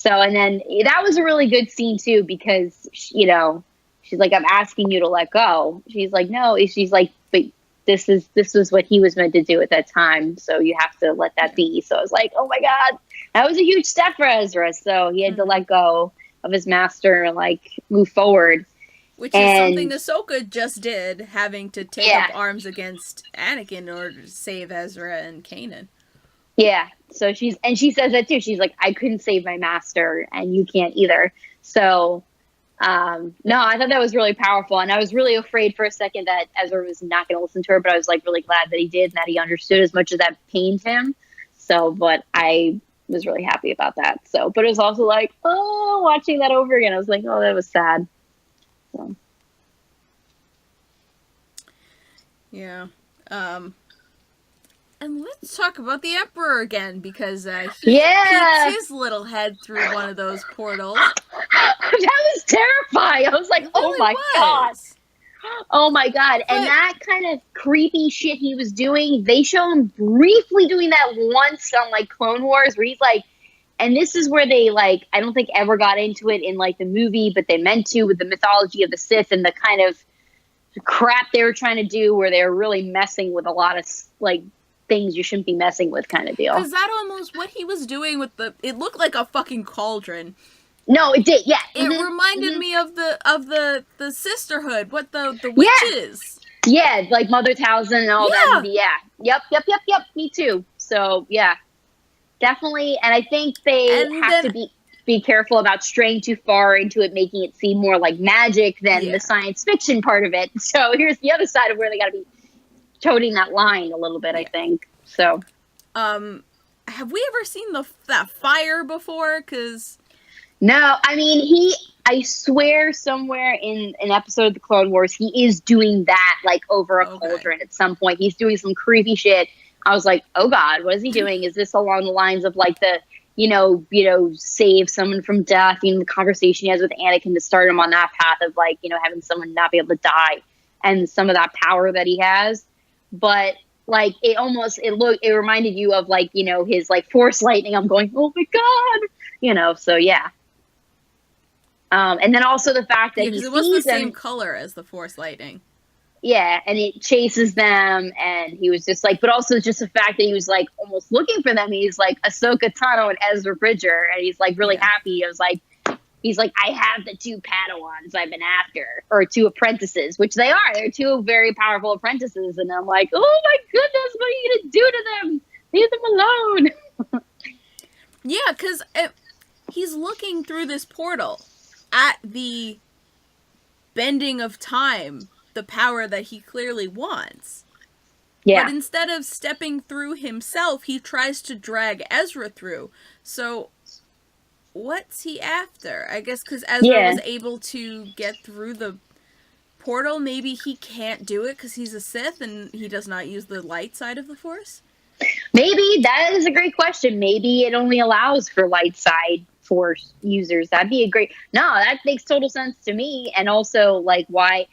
and then that was a really good scene too, because, she's like, I'm asking you to let go. She's like, no. She's like, but this was what he was meant to do at that time. So you have to let that be. So I was like, oh my God, that was a huge step for Ezra. So he had to let go of his master and, like, move forward. Which is something Ahsoka just did, having to take up arms against Anakin in order to save Ezra and Kanan. Yeah. So she says that too. She's like, I couldn't save my master, and you can't either. So, no, I thought that was really powerful. And I was really afraid for a second that Ezra was not going to listen to her, but I was, like, really glad that he did, and that he understood, as much as that pained him. So, but I was really happy about that. So, but it was also like, oh, watching that over again, I was like, oh, that was sad. So. Yeah. And let's talk about the Emperor again, because he peeked his little head through one of those portals. That was terrifying. I was like, oh my God. Oh my God. And that kind of creepy shit he was doing, they show him briefly doing that once on, like, Clone Wars, where he's like, and this is where they, like, I don't think ever got into it in, like, the movie, but they meant to, with the mythology of the Sith and the kind of crap they were trying to do, where they were really messing with a lot of, like, things you shouldn't be messing with, kind of deal. Is that almost what he was doing with it looked like a fucking cauldron. No, it did, yeah. It reminded me of the sisterhood, what the witches. Yeah, like Mother Townsend and all that. Yeah. Yep, me too. So, yeah. Definitely, and I think they have to be careful about straying too far into it, making it seem more like magic than the science fiction part of it. So here's the other side of where they got to be toting that line a little bit, I think. So, have we ever seen that fire before? Because no, I mean, I swear somewhere in an episode of the Clone Wars, he is doing that, like, over a cauldron at some point. He's doing some creepy shit. I was like, oh God, what is he doing? Is this along the lines of, like, the, save someone from death, the conversation he has with Anakin to start him on that path of, like, having someone not be able to die, and some of that power that he has. But, like, it reminded you of, like, his, like, Force lightning. I'm going, oh my God, so yeah. And then also the fact that it was the same color as the Force lightning. Yeah, and it chases them, and he was just like, but also just the fact that he was, like, almost looking for them. He's like Ahsoka Tano and Ezra Bridger, and he's, like, really happy. He's like, I have the 2 Padawans I've been after, or 2 apprentices, which they are. They're 2 very powerful apprentices, and I'm like, oh my goodness, what are you gonna do to them? Leave them alone. Yeah, because he's looking through this portal at the bending of time, the power that he clearly wants. Yeah. But instead of stepping through himself, he tries to drag Ezra through. So, what's he after? I guess because Ezra was able to get through the portal, maybe he can't do it because he's a Sith and he does not use the light side of the Force? Maybe. That is a great question. Maybe it only allows for light side Force users. That'd be a great... No, that makes total sense to me. And also, like, why...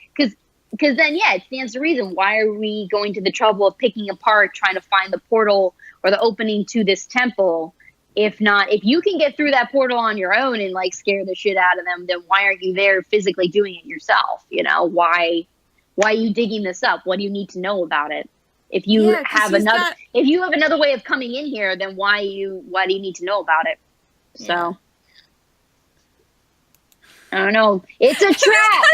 Because then, it stands to reason. Why are we going to the trouble of picking apart, trying to find the portal or the opening to this temple, if not, if you can get through that portal on your own and like scare the shit out of them, then why aren't you there physically doing it yourself? You know, why are you digging this up? What do you need to know about it? If you have another way of coming in here, then why do you need to know about it? So yeah. I don't know. It's a trap.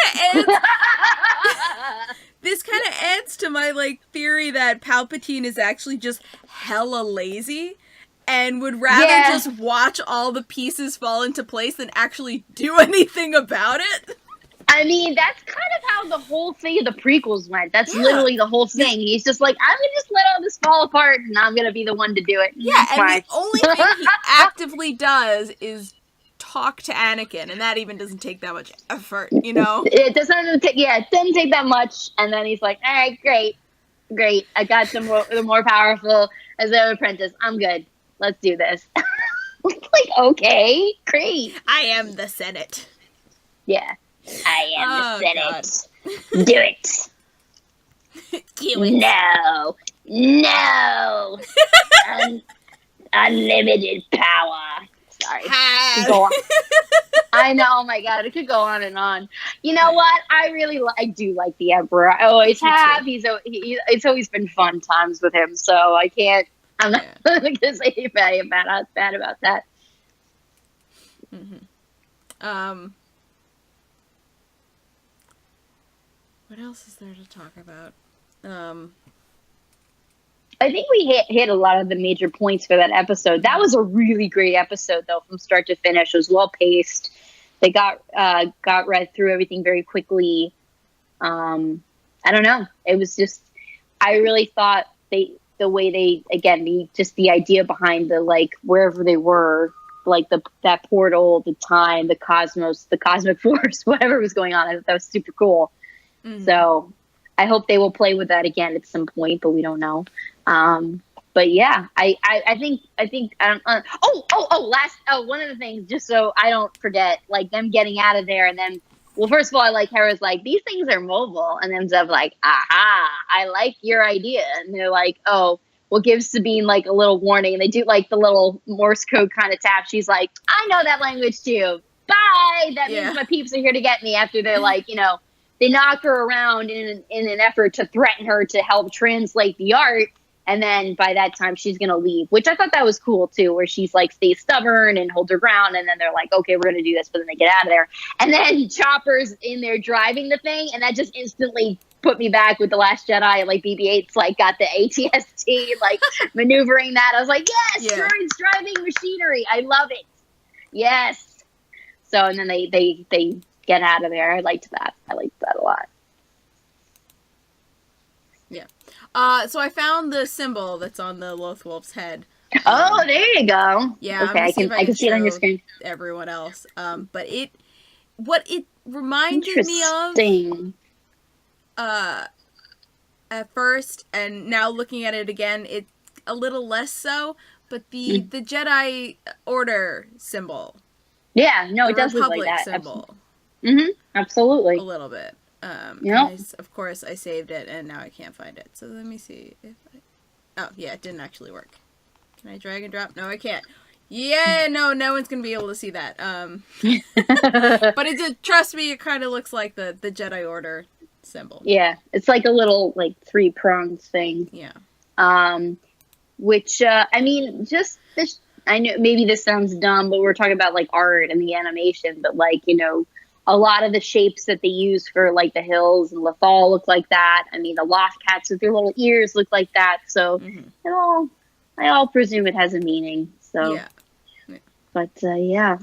This kind of adds to my like theory that Palpatine is actually just hella lazy and would rather just watch all the pieces fall into place than actually do anything about it. I mean, that's kind of how the whole thing of the prequels went. That's literally the whole thing. He's just like, I'm going to just let all this fall apart, and I'm going to be the one to do it. Yeah, and the only thing he actively does is talk to Anakin, and that even doesn't take that much effort, you know? It doesn't take that much, and then he's like, all right, great. I got the more powerful as an apprentice. I'm good. Let's do this. Like, okay, great. I am the Senate. Yeah. I am the Senate. Do it. Do it. No. Unlimited power. Sorry. Go on. I know. Oh my God, it could go on and on. You know what? I do like the Emperor. I always have. It's always been fun times with him. So I'm not going to say anything bad about that. Mm-hmm. What else is there to talk about? I think we hit a lot of the major points for that episode. That was a really great episode, though, from start to finish. It was well paced. They got read through everything very quickly. I don't know. It was just, I really thought the idea behind the, like, wherever they were, like that portal, the time, the cosmos, the cosmic force, whatever was going on. I thought that was super cool. Mm-hmm. So I hope they will play with that again at some point, but we don't know. But yeah, I think one of the things, just so I don't forget, like them getting out of there, and then, well, first of all, I like Hera's like, these things are mobile, and then Zev's like, aha, I like your idea, and they're like, oh, we'll give Sabine like a little warning, and they do like the little Morse code kind of tap. She's like, I know that language too. Bye. That means my peeps are here to get me. After they're like, you know, they knock her around in an effort to threaten her to help translate the art. And then by that time, she's going to leave, which I thought that was cool, too, where she's like, stays stubborn and holds her ground. And then they're like, OK, we're going to do this. But then they get out of there. And then Chopper's in there driving the thing. And that just instantly put me back with The Last Jedi. Like BB-8's like got the ATST, like maneuvering that. I was like, yes, droids driving machinery. I love it. Yes. So and then they get out of there. I liked that a lot. Yeah. So I found the symbol that's on the Lothwolf's head. Oh, there you go. Yeah. Okay, I can see it on your screen. Everyone else. But what it reminded me of at first, and now looking at it again, it's a little less so, but the Jedi Order symbol. Yeah, no, it does look like that. Symbol. Absolutely. A little bit. Of course, I saved it, and now I can't find it. So let me see if oh, yeah, it didn't actually work. Can I drag and drop? No, I can't. Yeah, no one's going to be able to see that. But it did, trust me, it kind of looks like the Jedi Order symbol. Yeah, it's like a little, like, 3-pronged thing. Yeah. Which, I mean, just this, I know maybe this sounds dumb, but we're talking about, like, art and the animation, but, like, you know, a lot of the shapes that they use for, like, the hills and Lothal look like that. I mean, the Loth cats with their little ears look like that. So, I all presume it has a meaning. So, yeah. But, yeah.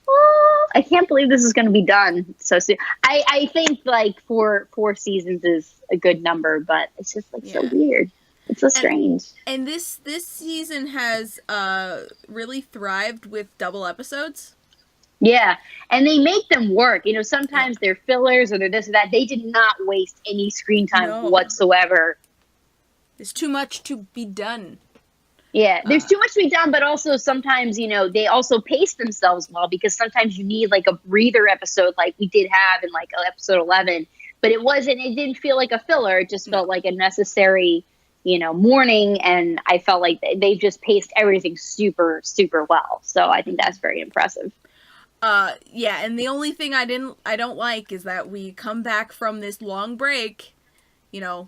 Oh, I can't believe this is going to be done so soon. I think, like, four seasons is a good number, but it's just, like, so weird. It's so strange. And this season has really thrived with double episodes. Yeah, and they make them work. You know, sometimes they're fillers or they're this or that. They did not waste any screen time whatsoever. There's too much to be done. Yeah, there's too much to be done, but also sometimes, you know, they also pace themselves well because sometimes you need like a breather episode like we did have in like episode 11. But it didn't feel like a filler. It just felt like a necessary, morning, and I felt like they just paced everything super, super well. So I think that's very impressive. Yeah, and the only thing I don't like is that we come back from this long break.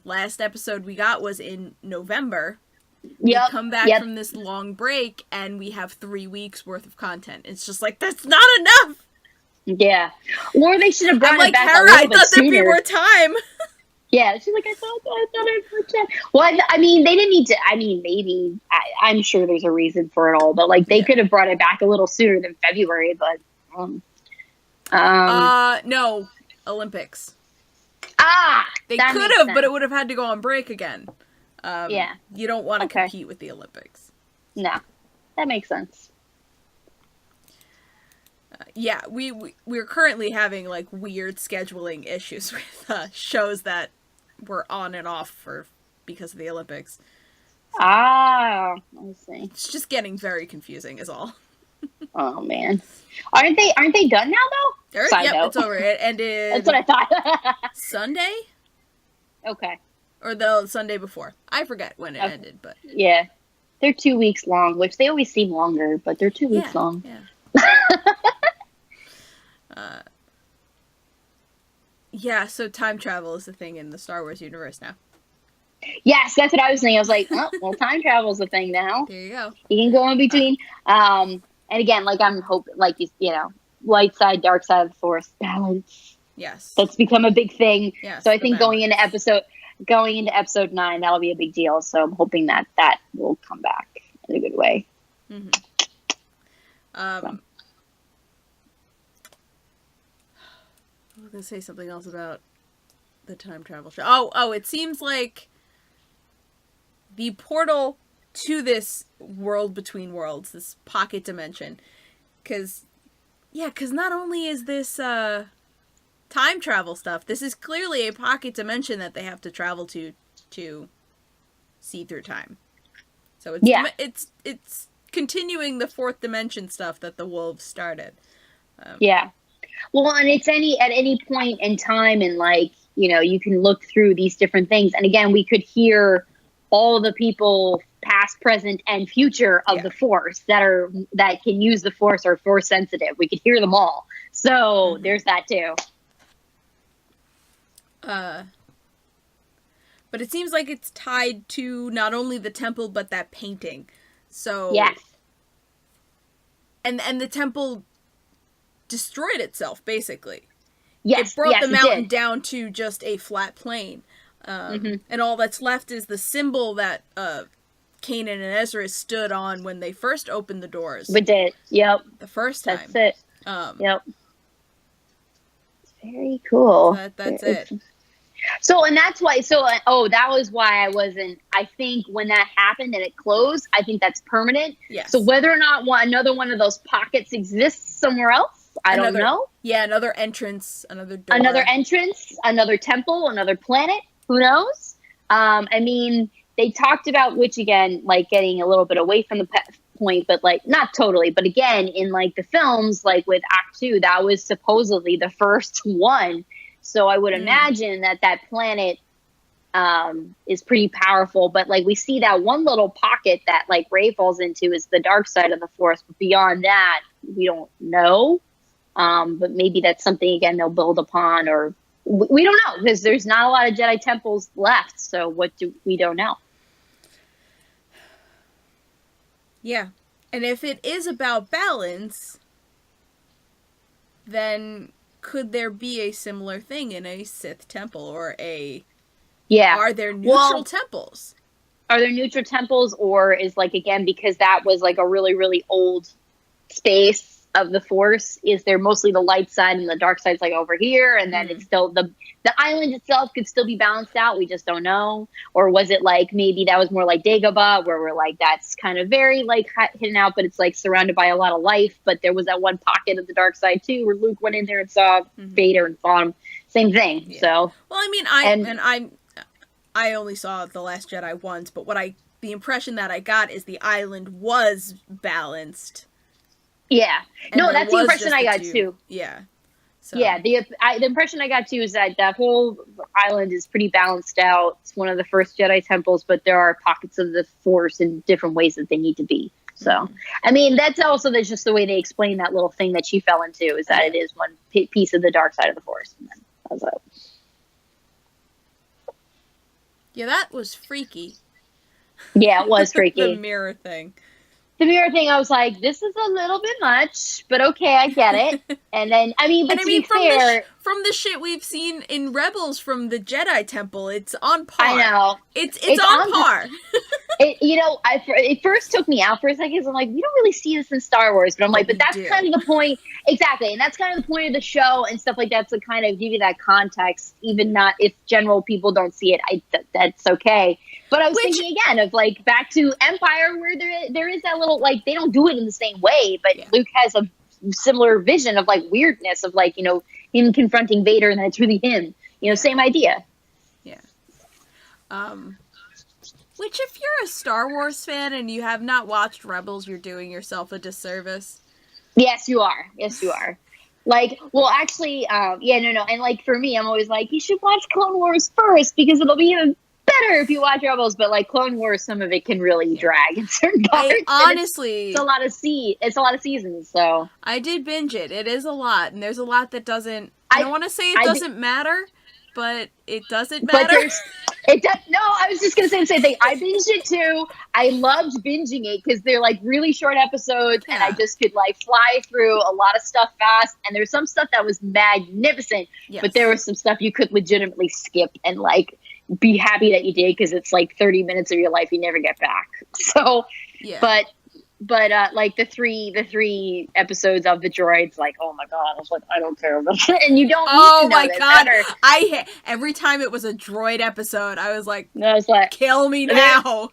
Last episode we got was in November. Yep. We come back from this long break and we have 3 weeks worth of content. It's just like, that's not enough. Yeah. Or they should have brought it back Hera, a little bit I thought sooner. There'd be more time. Yeah, she's like, I thought I'd pretend. Well, I mean, they didn't need to. I mean, maybe I'm sure there's a reason for it all, but like they could have brought it back a little sooner than February. But no, Olympics. They could have, but it would have had to go on break again. Yeah, you don't want to compete with the Olympics. No, that makes sense. Yeah, we're currently having like weird scheduling issues with shows that were on and off because of the Olympics. So, I see. It's just getting very confusing, is all. Oh man, aren't they done now though? Yep, it's over. It ended. That's what I thought. Sunday. Okay. Or the Sunday before. I forget when it ended, but yeah, they're 2 weeks long, which they always seem longer, but they're 2 weeks long. Yeah. Yeah, so time travel is the thing in the Star Wars universe now. Yes, that's what I was thinking. I was like, oh, well, time travel is a thing now. There you go. You can go in between. And again, like I'm hoping, like light side, dark side of the Force balance. Yes, that's become a big thing. Yes, so I think going into episode 9, that'll be a big deal. So I'm hoping that will come back in a good way. Mm-hmm. I was going to say something else about the time travel show. Oh, it seems like the portal to this world between worlds, this pocket dimension, because not only is this time travel stuff, this is clearly a pocket dimension that they have to travel to see through time. So it's continuing the fourth dimension stuff that the wolves started. Well, and it's at any point in time, and like you can look through these different things, and again, we could hear all the people, past, present, and future of the Force that can use the Force or Force sensitive. We could hear them all. So there's that too. But it seems like it's tied to not only the temple but that painting. So yes, and the temple destroyed itself basically. Yes, it brought the mountain down to just a flat plain. And all that's left is the symbol that Kanan and Ezra stood on when they first opened the doors. We did. Yep. The first time. That's it. Yep. It's very cool. That's it. So, and that's why, that was why I think when that happened and it closed, I think that's permanent. Yes. So whether or not another one of those pockets exists somewhere else, I don't know. Yeah, another entrance, another door. Another entrance, another temple, another planet. Who knows? I mean, they talked about, which again, like getting a little bit away from the point, but like not totally. But again, in like the films, like with Act 2, that was supposedly the first one. So I would imagine that planet is pretty powerful. But like we see that one little pocket that like Rey falls into is the dark side of the Force. But beyond that, we don't know. But maybe that's something, again, they'll build upon, or we don't know, because there's not a lot of Jedi temples left. So we don't know. Yeah. And if it is about balance, then could there be a similar thing in a Sith temple or a... Yeah. Are there neutral temples? Are there neutral temples, or is like, again, because that was like a really, really old space of the Force, is there mostly the light side and the dark side's like over here, and then it's still the island itself could still be balanced out, we just don't know? Or was it like maybe that was more like Dagobah, where we're like, that's kind of very like hidden out, but it's like surrounded by a lot of life, but there was that one pocket of the dark side too where Luke went in there and saw Vader and fought him. Same thing. Yeah. So well, I mean, I only saw The Last Jedi once, but the impression that I got is the island was balanced. Yeah. No, that's the impression I got too. Yeah. So yeah, the impression I got too is that that whole island is pretty balanced out. It's one of the first Jedi temples, but there are pockets of the Force in different ways that they need to be. So, I mean, that's just the way they explain that little thing that she fell into, is that it is one piece of the dark side of the Force. And then that's it. Yeah, that was freaky. Yeah, it was freaky. The mirror thing. The mirror thing, I was like, this is a little bit much, but okay, I get it. And then, I mean, but to be fair... from the shit we've seen in Rebels from the Jedi Temple, it's on par. I know. It's on par. It first took me out for a second. I'm like, we don't really see this in Star Wars. But I'm like, but that's kind of the point. Exactly. And that's kind of the point of the show and stuff like that, to kind of give you that context, even not if general people don't see it. That's okay. But I was thinking again of like back to Empire, where there is that little, like, they don't do it in the same way, but Luke has a similar vision of like weirdness of like, you know, him confronting Vader and then it's really him. You know, same idea. Yeah. Which, if you're a Star Wars fan and you have not watched Rebels, you're doing yourself a disservice. Yes, you are. Yes, you are. Like, well, actually, and like for me, I'm always like, you should watch Clone Wars first because it'll be even better if you watch Rebels, but like Clone Wars, some of it can really drag in certain parts. Honestly, it's a lot of seasons. So I did binge it. It is a lot, and there's a lot that doesn't. I don't want to say it doesn't matter, but it doesn't matter. It does. No, I was just gonna say the same thing. I binged it too. I loved binging it because they're like really short episodes, and I just could like fly through a lot of stuff fast. And there's some stuff that was magnificent, but there was some stuff you could legitimately skip and like be happy that you did because it's like 30 minutes of your life you never get back. So, but like the three episodes of the droids, like, oh my god, I was like, I don't care about it. And you don't. Oh my god, every time it was a droid episode, I was like, kill me now.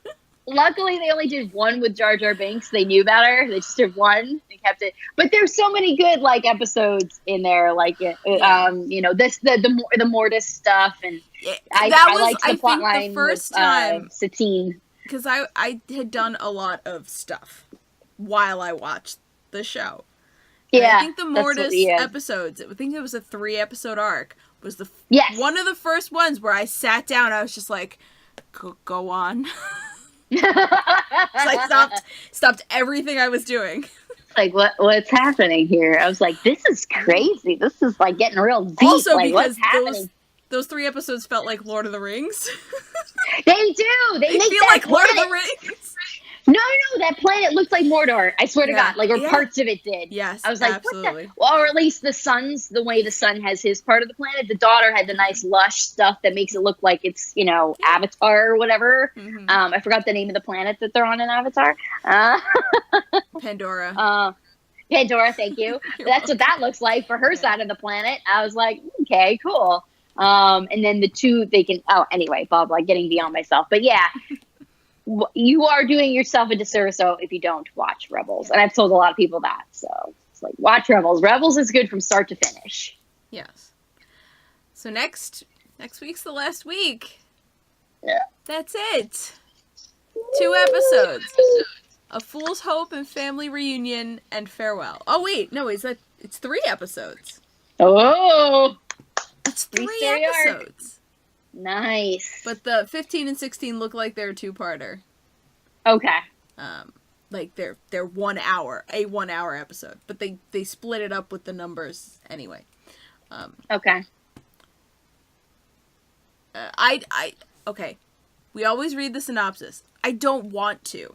Luckily, they only did one with Jar Jar Binks. They knew better. They just did one. They kept it. But there's so many good like episodes in there, like you know, the Mortis stuff, and I liked the plot line the first time Satine, because I had done a lot of stuff while I watched the show. And I think the Mortis episodes, I think it was a 3-episode arc, was one of the first ones where I sat down. I was just like, go on. So I stopped everything I was doing. Like, what's happening here? I was like, this is crazy. This is like getting real deep. Also, like, because what's happening? Those 3 episodes felt like Lord of the Rings. They do. They make feel like Lord of the Rings. No, that planet looked like Mordor. I swear to God, like, or parts of it did. Yes, I was like, absolutely. Or at least the way the sun has his part of the planet. The daughter had the nice lush stuff that makes it look like it's, you know, Avatar or whatever. Mm-hmm. I forgot the name of the planet that they're on in Avatar. Pandora. Pandora, thank you. That's what that looks like for her side of the planet. I was like, okay, cool. And then the two, anyway, Bob, like getting beyond myself. But yeah, you are doing yourself a disservice if you don't watch Rebels. And I've told a lot of people that. So it's like, watch Rebels. Rebels is good from start to finish. Yes. So next week's the last week. Yeah. That's it. 2 episodes. A Fool's Hope and Family Reunion and Farewell. Oh wait, no, it's 3 episodes. Oh, it's 3 episodes. Nice. But the 15 and 16 look like they're a 2-parter. Okay. Like they're 1 hour, a 1 hour episode, but they split it up with the numbers anyway. Okay. Okay. We always read the synopsis. I don't want to.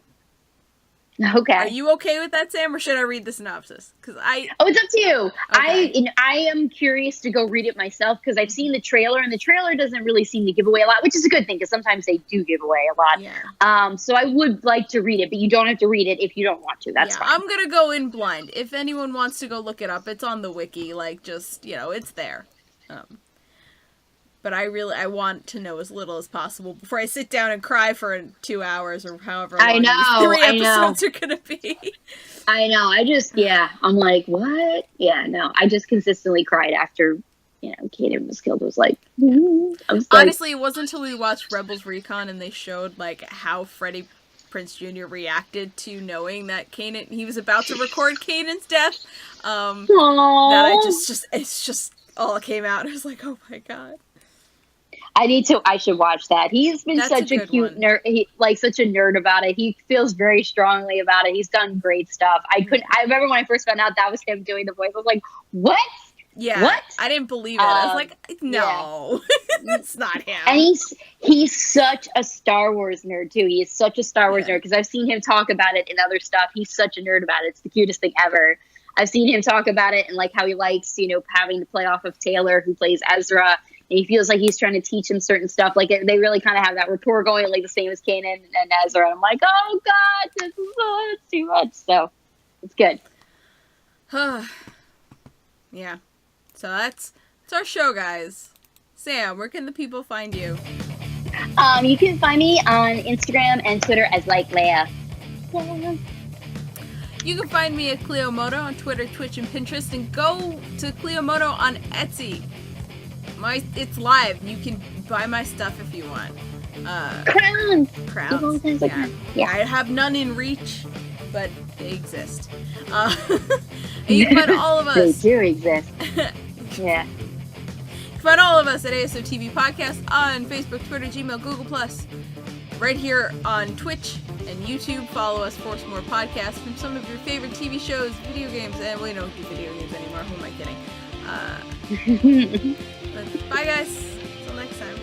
Okay. Are you okay with that, Sam, or should I read the synopsis? Oh, it's up to you. Okay. I am curious to go read it myself because I've seen the trailer, and the trailer doesn't really seem to give away a lot, which is a good thing because sometimes they do give away a lot. Yeah. So I would like to read it, but you don't have to read it if you don't want to. That's fine. I'm gonna go in blind. If anyone wants to go look it up, it's on the wiki. Like, just, you know, it's there. But I want to know as little as possible before I sit down and cry for 2 hours or however long these 3 episodes are gonna be. I know. I'm like, what? Yeah, no. I just consistently cried after, Kaden was killed. It was like, honestly, it wasn't until we watched Rebels Recon and they showed like how Freddy Prince Jr. reacted to knowing that he was about to record Kanan's death. That it's just all came out. I was like, oh my god. I should watch that. He's been such a cute nerd, such a nerd about it. He feels very strongly about it. He's done great stuff. I remember when I first found out that was him doing the voice. I was like, what? Yeah. What? I didn't believe it. I was like, no, it's not him. And he's such a Star Wars nerd too. He is such a Star Wars nerd because I've seen him talk about it in other stuff. He's such a nerd about it. It's the cutest thing ever. I've seen him talk about it and like how he likes, having to play off of Taylor, who plays Ezra. And he feels like he's trying to teach him certain stuff. Like they really kind of have that rapport going, like the same as Kanan and Ezra. And I'm like, oh god, this is too much. So it's good. Yeah. So that's our show, guys. Sam, where can the people find you? You can find me on Instagram and Twitter as Leia. You can find me at Cleomoto on Twitter, Twitch, and Pinterest, and go to Cleomoto on Etsy. It's live. You can buy my stuff if you want. Crowns. Yeah. I have none in reach, but they exist. And you can find all of us. They do exist. Yeah. You can find all of us at ASO TV Podcast on Facebook, Twitter, Gmail, Google+. Right here on Twitch and YouTube. Follow us for some more podcasts from some of your favorite TV shows, video games, and we don't do video games anymore. Who am I kidding? But bye, guys. Until next time.